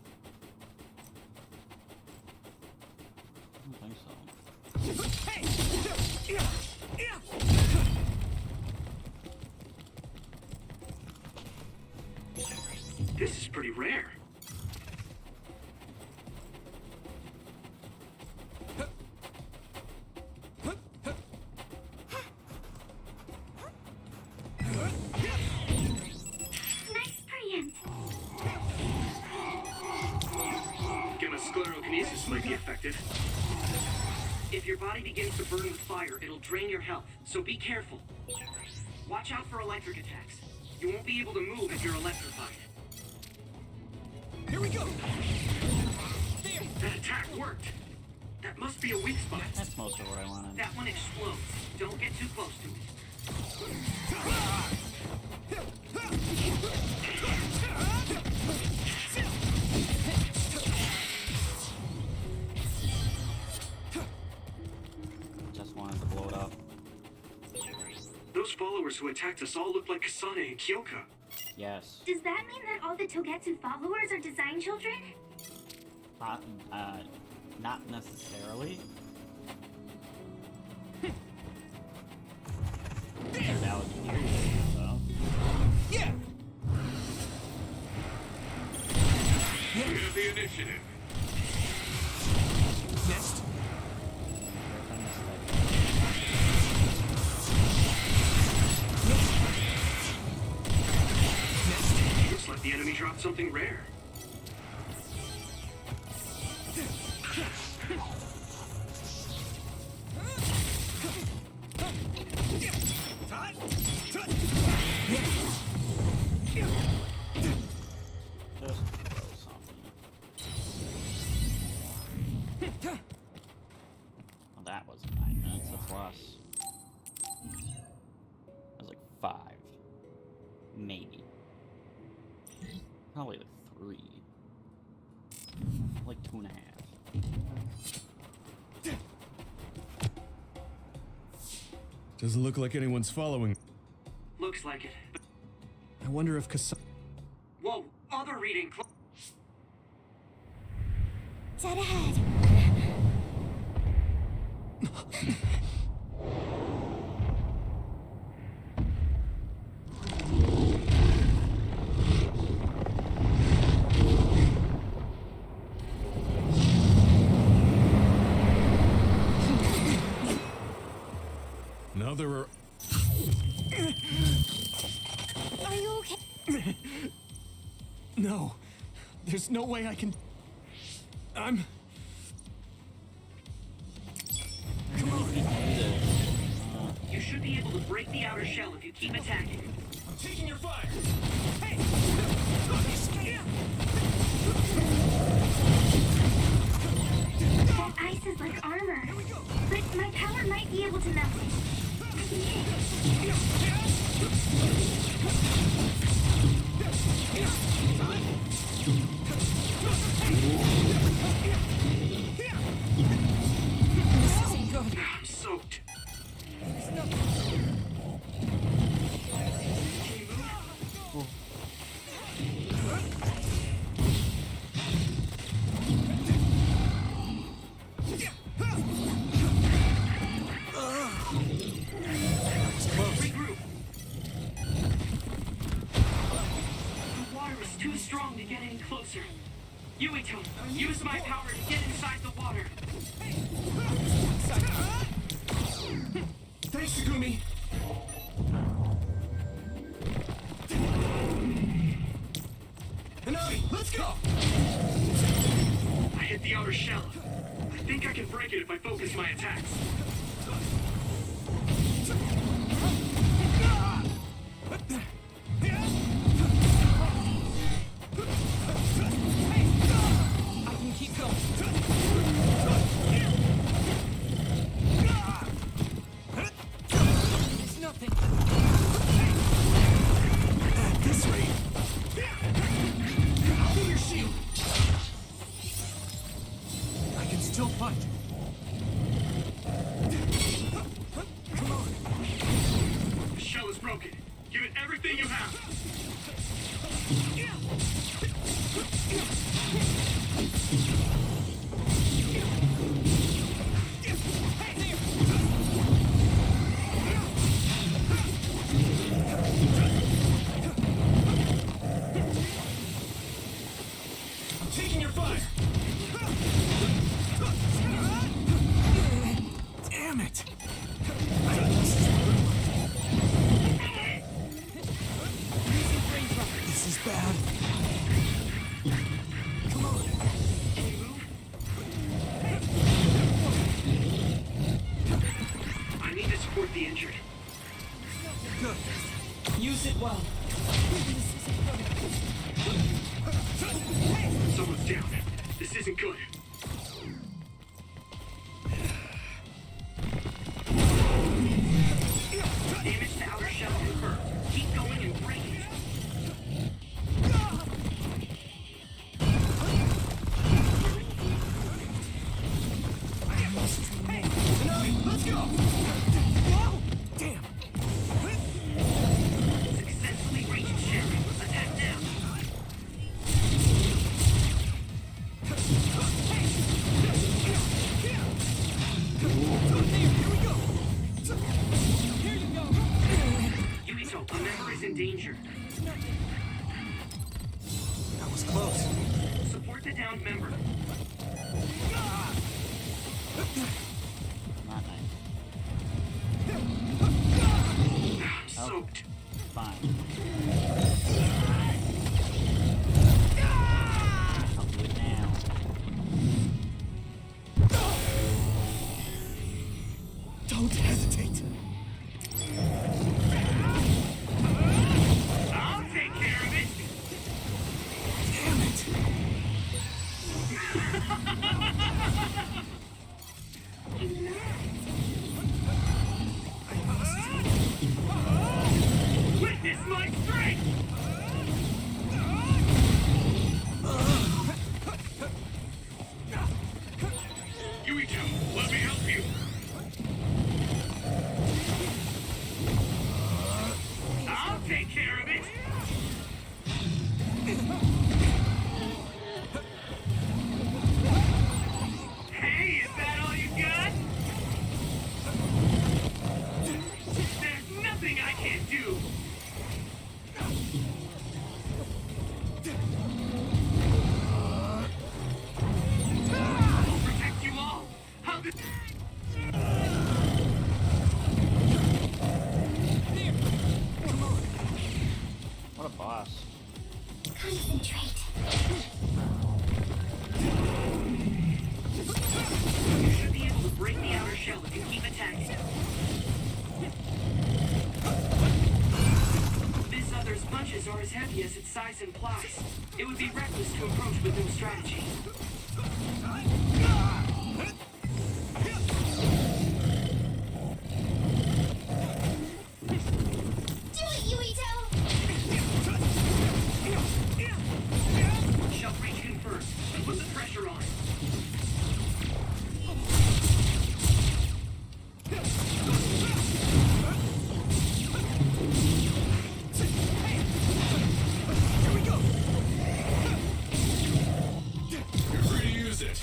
I don't think so. This is pretty rare. Sclerokinesis might be effective. If your body begins to burn with fire, it'll drain your health, so be careful. Watch out for electric attacks. You won't be able to move if you're electrified. Here we go! There! That attack worked! That must be a weak spot. That's most of what I wanted. That one explodes. Don't get too close to it. Just wanted to blow it up. Those followers who attacked us all look like Kasane and Kyoka. Yes. Does that mean that all the Togetsu followers are design children? Not necessarily. There's Alexander, though. Yeah! We have the initiative. Next. Looks like the enemy dropped something rare. Well, that wasn't 9 minutes, that's less. That was like 5. Maybe. Probably like 3. Like 2.5. Doesn't look like anyone's following. Looks like it. I wonder if Kasane... Whoa, other reading. Dead ahead. Now there are... Are you okay? No. There's no way I can... I'm... You should be able to break the outer shell if you keep attacking. I'm taking your fire! Hey! That ice is like armor. But my power might be able to melt it. I'm soaked. closer. Yuito, use my power to get inside the water. Thanks, Sugumi. Hanami, let's go! I hit the outer shell. I think I can break it if I focus my attacks. I can keep going. It's nothing. At this rate, I'll be your shield. I can still fight. Come on. The shell is broken. Give it everything you have. I'm taking your fire. Damn it. This is bad. Come on. Can you move? I need to support the injured. Good. Use it well. Someone's down. This isn't good. Damage to outer shell confirmed. Keep going and break it. Hanami, let's go! Whoa! Damn! Successfully reached shell. Attack now. Yuito, a member is in danger. That was close. Support the downed member. Not nice. Soaked. Fine. I'll do it now. Don't hesitate. I'll take care of it. Damn it. Witness my strength! Yuito, let me help you. I'll take care of it. Hey, is that all you got? There's nothing I can't do. I'll protect you all. How did... What a boss. Concentrate. You should be able to break the outer shell if you keep attacking. This other's punches are as heavy as its size implies. It would be reckless to approach with no strategy. Do it, Yuito! Shell breach confirmed. Put the pressure on. Here we go! You're free to use it.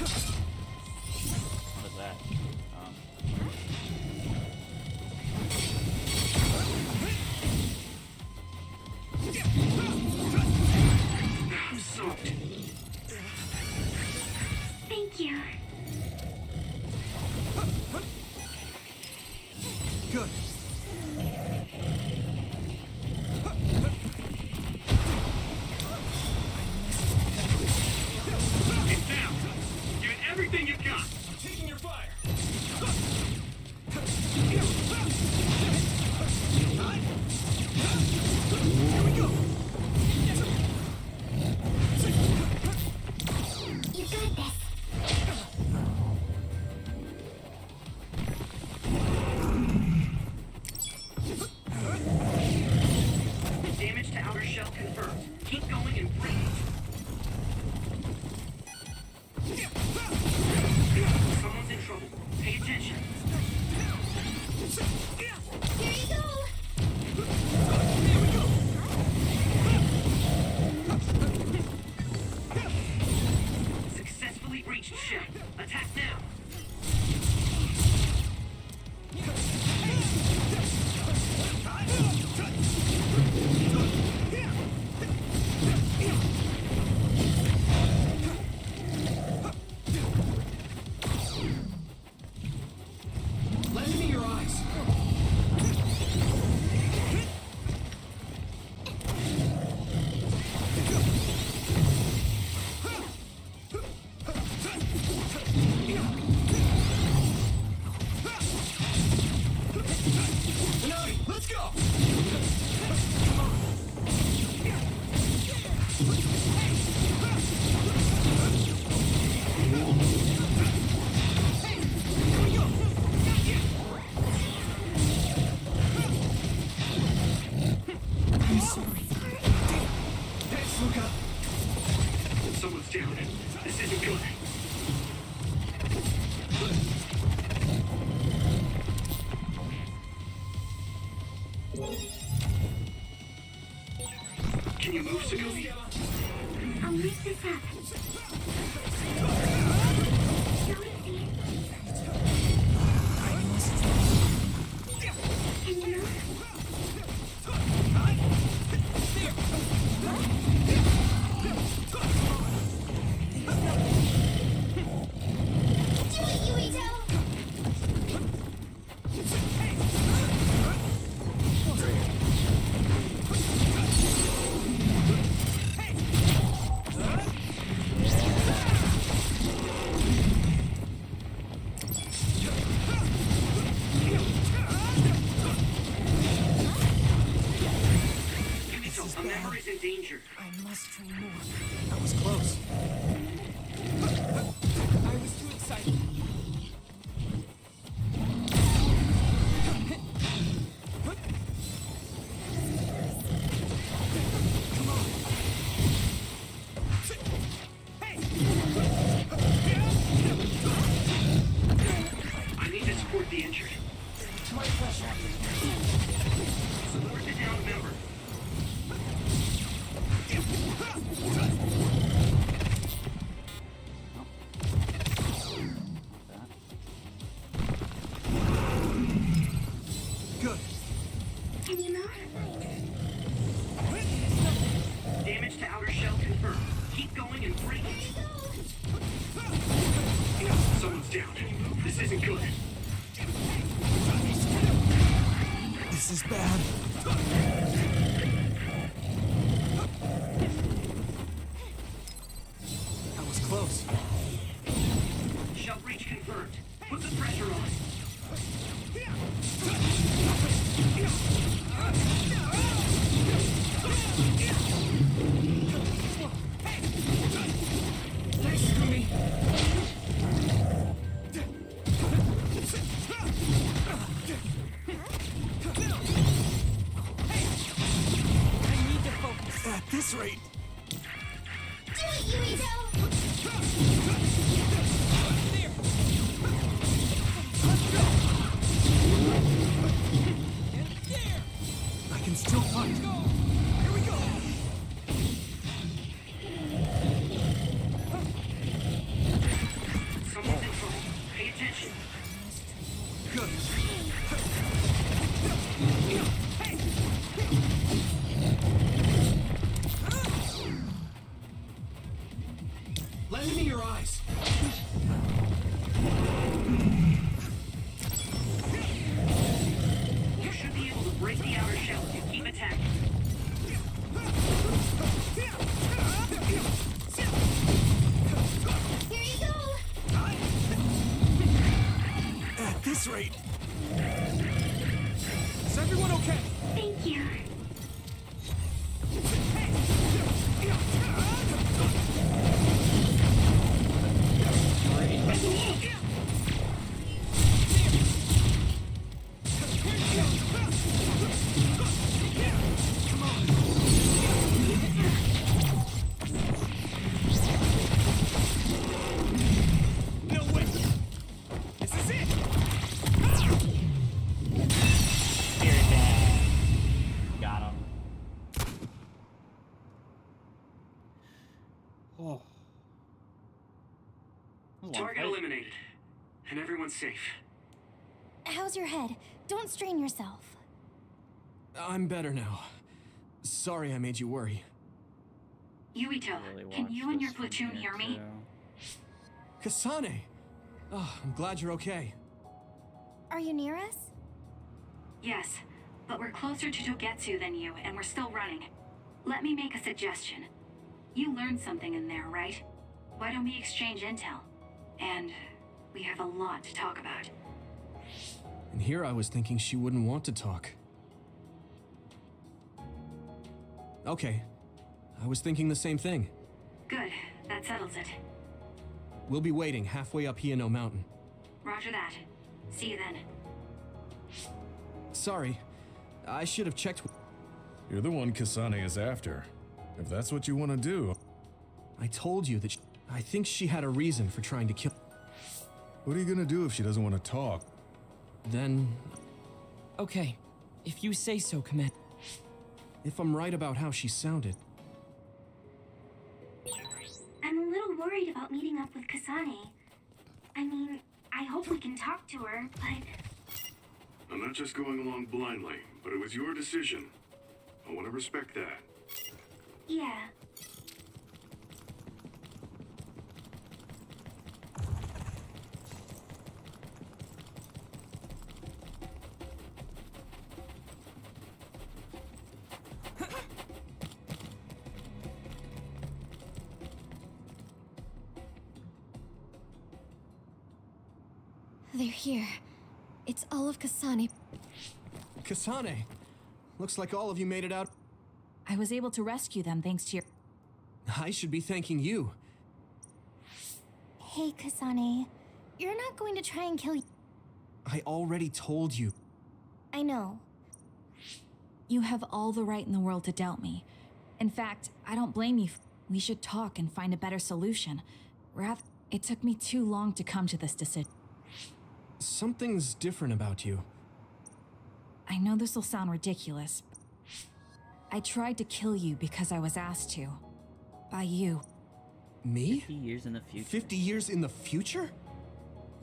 Good. Get down! Give it everything you've got! I'm taking your fire. Here we go. You got this. Damage to outer shell confirmed. Keep going and breathe. Someone's in trouble. Pay attention. Here you go. Successfully breached shell. Attack now. Lend me your eyes. Minami, let's go. I'm sorry. Thanks, Luca. Someone's down. This isn't good. Can you move, Sagumi? I'll make this happen. Can you move? Do it, Yuito! A member is in danger. I must train more. That was close. I was too excited. I need to support the injured. My pressure. Support the downed member. Good. Can you move? Damage to outer shell confirmed. Keep going and breathe. Someone's down. This isn't good. This is bad. That was close. Shell breach confirmed. Put the pressure on. Thanks, Scooby. I need to focus. At this rate. Do it, Yuito! I can still fight. Here we go. Someone's in trouble. Pay attention. Good. Thank you. No way! This is it! Spirit Bag. Got him. Oh. That was a long Target fight. eliminated. And everyone's safe. How's your head? Don't strain yourself. I'm better now. Sorry I made you worry. Yuito, Really can watch you and your this one platoon here, hear me? too. Kasane! Oh, I'm glad you're okay. Are you near us? Yes, but we're closer to Togetsu than you, and we're still running. Let me make a suggestion. You learned something in there, right? Why don't we exchange intel? And we have a lot to talk about. And here I was thinking she wouldn't want to talk. Okay. I was thinking the same thing. Good, that settles it. We'll be waiting halfway up Hiano Mountain. Roger that. See you then. Sorry. I should have checked. You're the one Kasane is after. If that's what you want to do. I told you that I think she had a reason for trying to kill. What are you gonna do if she doesn't want to talk? Then, Okay, if you say so, Commander. if I'm right about how she sounded, I'm a little worried about meeting up with Kasane. I mean, I hope we can talk to her, but... I'm not just going along blindly, but it was your decision. I want to respect that. Yeah. They're here. It's all of Kasane. Kasane! Looks like all of you made it out. I was able to rescue them thanks to your... I should be thanking you. Hey, Kasane. You're not going to try and kill y- I already told you. I know. You have all the right in the world to doubt me. In fact, I don't blame you. We should talk and find a better solution. It took me too long to come to this decision. Something's different about you. I know this will sound ridiculous. I tried to kill you because I was asked to. By you. Me? 50 years in the future. 50 years in the future?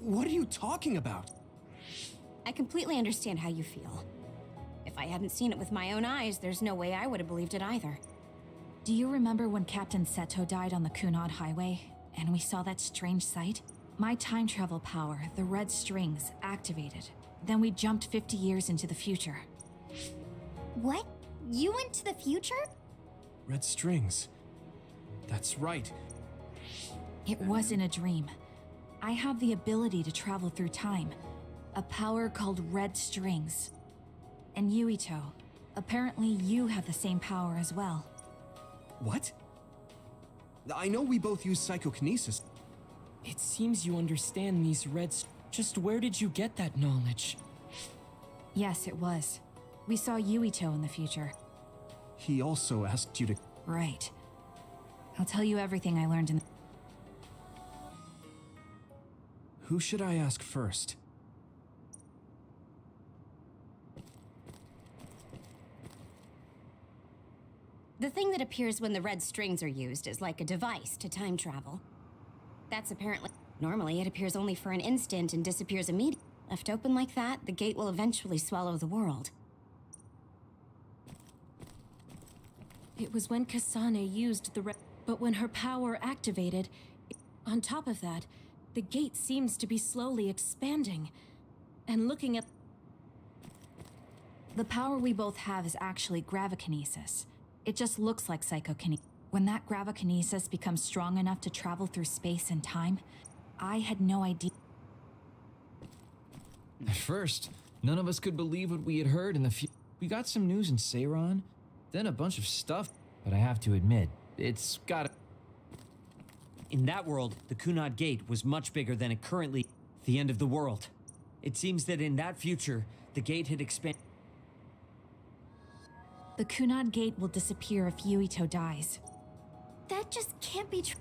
What are you talking about? I completely understand how you feel. If I hadn't seen it with my own eyes, there's no way I would have believed it either. Do you remember when Captain Seto died on the Kunad Highway, and we saw that strange sight? My time travel power, the red strings, activated. Then we jumped 50 years into the future. What? You went to the future? Red strings. That's right. It wasn't a dream. I have the ability to travel through time. A power called red strings. And Yuito, apparently you have the same power as well. What? I know we both use psychokinesis. It seems you understand these reds. Just where did you get that knowledge? Yes, it was. We saw Yuito in the future. He also asked you to... Right. I'll tell you everything I learned in... Who should I ask first? The thing that appears when the red strings are used is like a device to time travel. That's apparently... Normally, it appears only for an instant and disappears immediately. Left open like that, the gate will eventually swallow the world. It was when Kasane used the red... But when her power activated, on top of that, the gate seems to be slowly expanding. And looking at... The power we both have is actually gravikinesis. It just looks like psychokinesis. When that gravikinesis becomes strong enough to travel through space and time, I had no idea. At first, none of us could believe what we had heard in the We got some news in Seiran, then a bunch of stuff, but I have to admit, it's got. In that world, the Kunad Gate was much bigger than it currently. The end of the world. It seems that in that future, the gate had expanded. The Kunad Gate will disappear if Yuito dies. That just can't be true.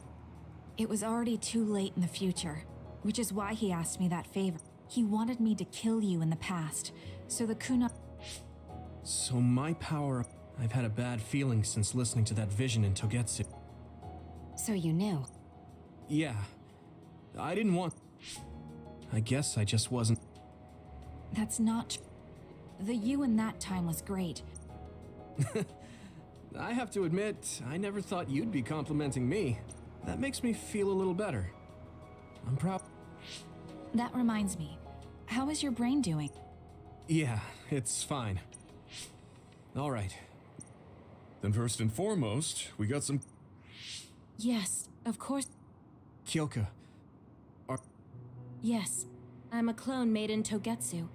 It was already too late in the future, which is why he asked me that favor. He wanted me to kill you in the past, so the Kunad... So my power... I've had a bad feeling since listening to that vision in Togetsu. So you knew? Yeah. I didn't want... I guess I just wasn't... That's not... The you in that time was great. I have to admit, I never thought you'd be complimenting me. That makes me feel a little better. I'm proud. That reminds me. How is your brain doing? Yeah, it's fine. All right. Then first and foremost, we got some... Yes, of course. Kyoka. Yes, I'm a clone made in Togetsu.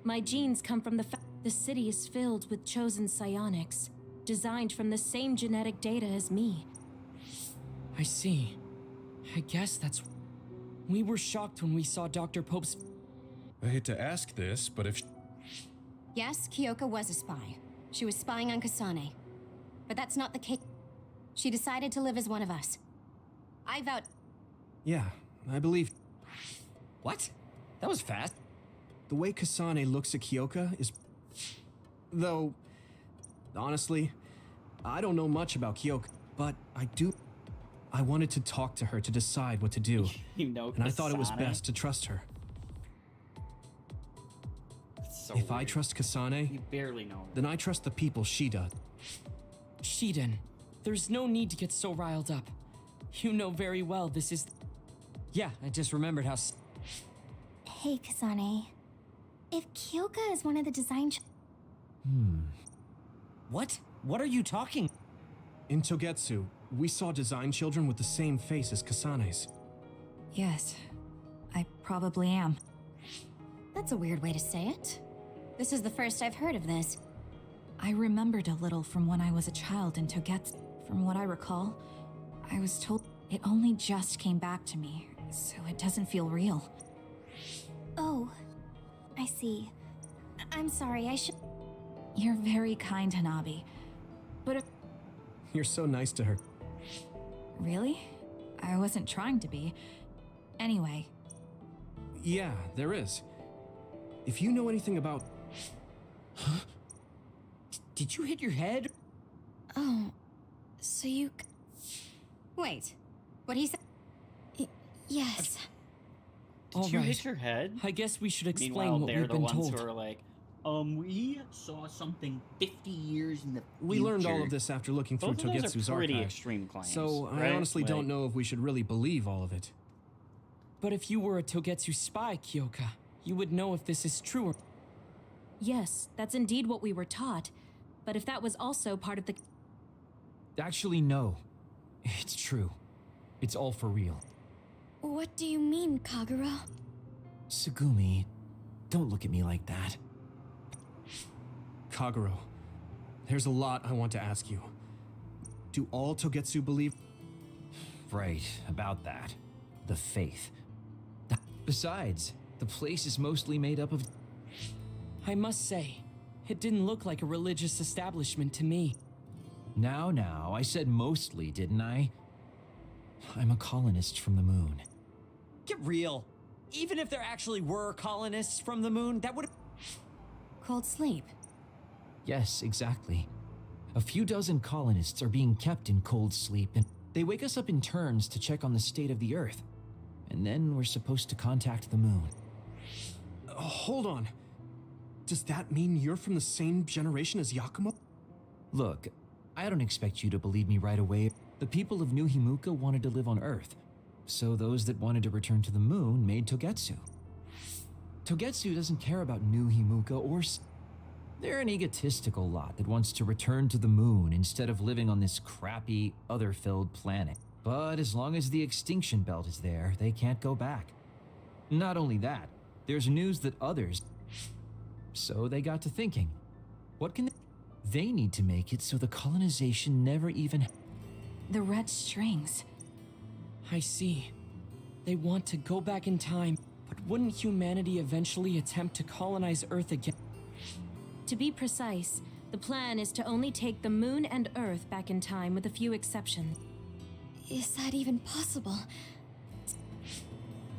My genes come from the city is filled with chosen psionics, designed from the same genetic data as me. I see. I guess that's... We were shocked when we saw Dr. Pope's... I hate to ask this, but if... Yes, Kyoka was a spy. She was spying on Kasane. But that's not the case. She decided to live as one of us. I vowed... Yeah, I believe... What? That was fast. The way Kasane looks at Kyoka is... Though, honestly, I don't know much about Kyoka, but I do... I wanted to talk to her to decide what to do. You know, and I thought it was Kasane? best to trust her. So if I weird. trust Kasane, You barely know her. then I trust the people she does. Shiden, there's no need to get so riled up. You know very well this is... Yeah, I just remembered how... Hey, Kasane. If Kyoka is one of the design... What? What are you talking? In Togetsu, we saw design children with the same face as Kasane's. Yes, I probably am. That's a weird way to say it. This is the first I've heard of this. I remembered a little from when I was a child in Togetsu. From what I recall, I was told it only just came back to me, so it doesn't feel real. Oh, I see. I'm sorry, I should... You're very kind, Hanabi. But if... You're so nice to her. Really? I wasn't trying to be. Anyway. Yeah, there is. If you know anything about... Huh? Did you hit your head? Oh, so you... Wait, what he said? Yes. Did you hit your head? I guess we should explain Meanwhile, what they're we've the been ones told. who are like, we saw something 50 years in the We learned all of this after looking through Both of those are Togetsu's pretty archive. extreme claims, So I right? honestly don't Like- know if we should really believe all of it. But if you were a Togetsu spy, Kyoka, you would know if this is true or... Yes, that's indeed what we were taught. But if that was also part of the... Actually, no. It's true. It's all for real. What do you mean, Kagura? Tsugumi, don't look at me like that. Kaguro, there's a lot I want to ask you. Do all Togetsu believe? Right, about that. The faith. Besides, the place is mostly made up of... I must say, it didn't look like a religious establishment to me. Now, I said mostly, didn't I? I'm a colonist from the moon. Get real. Even if there actually were colonists from the moon, that would... Cold sleep. Yes, exactly. A few dozen colonists are being kept in cold sleep, and they wake us up in turns to check on the state of the Earth. And then we're supposed to contact the moon. Hold on. Does that mean you're from the same generation as Yakumo? Look, I don't expect you to believe me right away. The people of New Himuka wanted to live on Earth, so those that wanted to return to the moon made Togetsu. Togetsu doesn't care about New Himuka or... They're an egotistical lot that wants to return to the moon instead of living on this crappy, other-filled planet. But as long as the extinction belt is there, they can't go back. Not only that, there's news that others... So they got to thinking. What can they need to make it so the colonization never even... The red strings. I see. They want to go back in time, but wouldn't humanity eventually attempt to colonize Earth again? To be precise, the plan is to only take the moon and Earth back in time with a few exceptions. Is that even possible?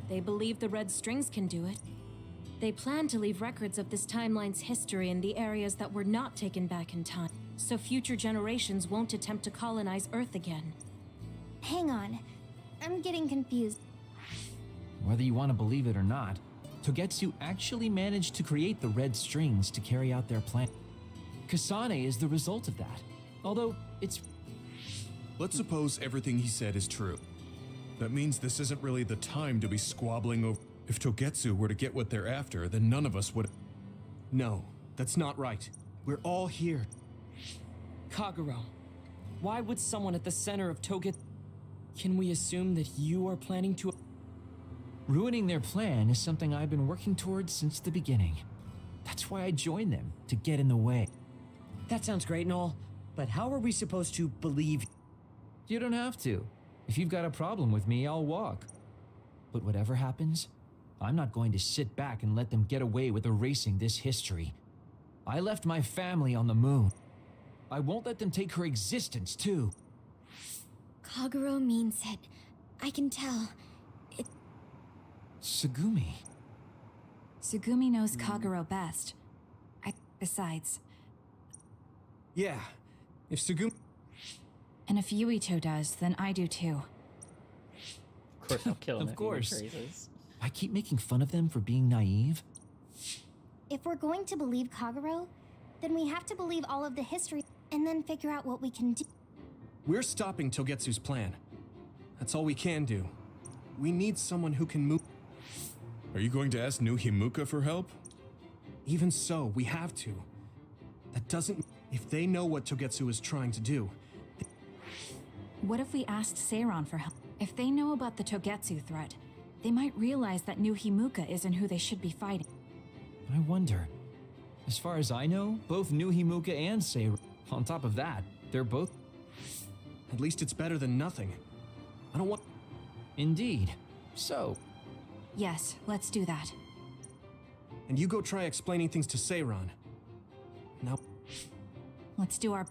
They believe the red strings can do it. They plan to leave records of this timeline's history in the areas that were not taken back in time, so future generations won't attempt to colonize Earth again. Hang on. I'm getting confused. Whether you want to believe it or not, Togetsu actually managed to create the red strings to carry out their plan. Kasane is the result of that, although it's... Let's suppose everything he said is true. That means this isn't really the time to be squabbling over... If Togetsu were to get what they're after, then none of us would... No, that's not right. We're all here. Kagero, why would someone at the center of Togetsu... Can we assume that you are planning to... Ruining their plan is something I've been working towards since the beginning. That's why I joined them, to get in the way. That sounds great and all, but how are we supposed to believe... You don't have to. If you've got a problem with me, I'll walk. But whatever happens, I'm not going to sit back and let them get away with erasing this history. I left my family on the moon. I won't let them take her existence, too. Kagero means it. I can tell. Tsugumi. Tsugumi knows Kagero best. Besides... Yeah, if Tsugumi... And if Yuito does, then I do too. Of course I'll kill him. Of course. If he betrays us. I keep making fun of them for being naive. If we're going to believe Kagero, then we have to believe all of the history and then figure out what we can do. We're stopping Togetsu's plan. That's all we can do. We need someone who can move... Are you going to ask New Himuka for help? Even so, we have to. That doesn't... If they know what Togetsu is trying to do... What if we asked Seiran for help? If they know about the Togetsu threat, they might realize that New Himuka isn't who they should be fighting. I wonder. As far as I know, both New Himuka and Seiran... On top of that, they're both... At least it's better than nothing. I don't want... Indeed. So... Yes, let's do that. And you go try explaining things to Seiran. Now... Let's do our...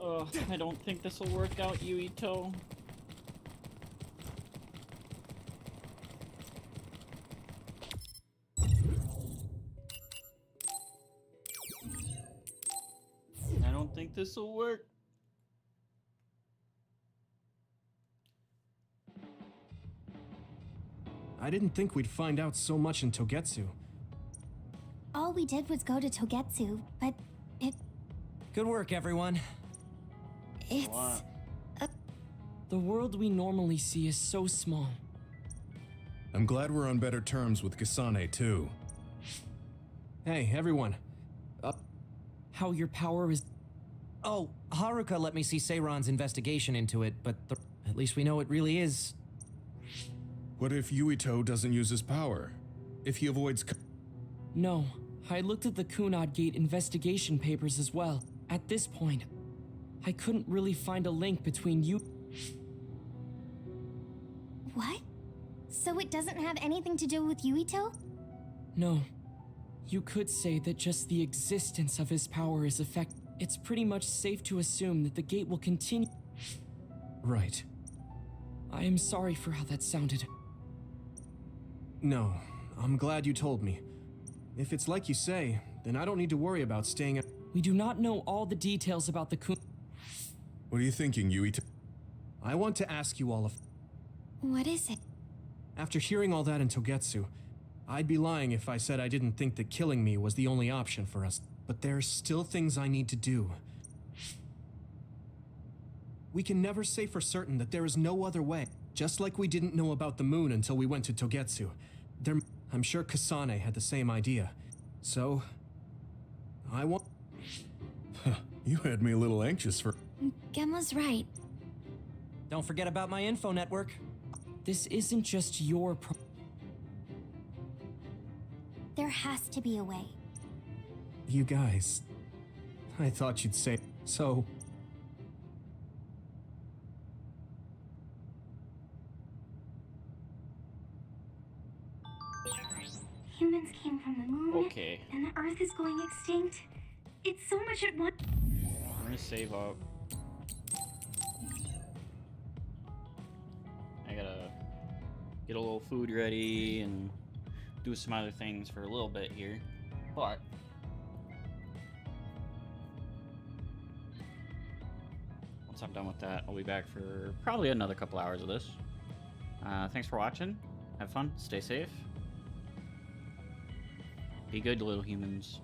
Ugh, I don't think this will work out, Yuito. I don't think this will work. I didn't think we'd find out so much in Togetsu. All we did was go to Togetsu, but it... Good work, everyone. It's... The world we normally see is so small. I'm glad we're on better terms with Kasane, too. Hey, everyone. How your power is... Oh, Haruka let me see Seiran's investigation into it, but at least we know it really is... What if Yuito doesn't use his power? If he avoids... No, I looked at the Kunad Gate investigation papers as well. At this point, I couldn't really find a link between you... What? So it doesn't have anything to do with Yuito? No. You could say that just the existence of his power is effect. It's pretty much safe to assume that the gate will continue... Right. I am sorry for how that sounded. No, I'm glad you told me. If it's like you say, then I don't need to worry about staying at... We do not know all the details about the Kun... What are you thinking, Yuito? I want to ask you all if... What is it? After hearing all that in Togetsu, I'd be lying if I said I didn't think that killing me was the only option for us. But there are still things I need to do. We can never say for certain that there is no other way. Just like we didn't know about the moon until we went to Togetsu. I'm sure Kasane had the same idea. So... I want... You had me a little anxious for... Gemma's right. Don't forget about my info network. This isn't just your There has to be a way. You guys, I thought you'd say so. Humans came from the moon, Okay. and the Earth is going extinct. It's so much at once. We're gonna save up. I gotta get a little food ready and do some other things for a little bit here. But once I'm done with that, I'll be back for probably another couple hours of this. Thanks for watching. Have fun. Stay safe. Be good, little humans.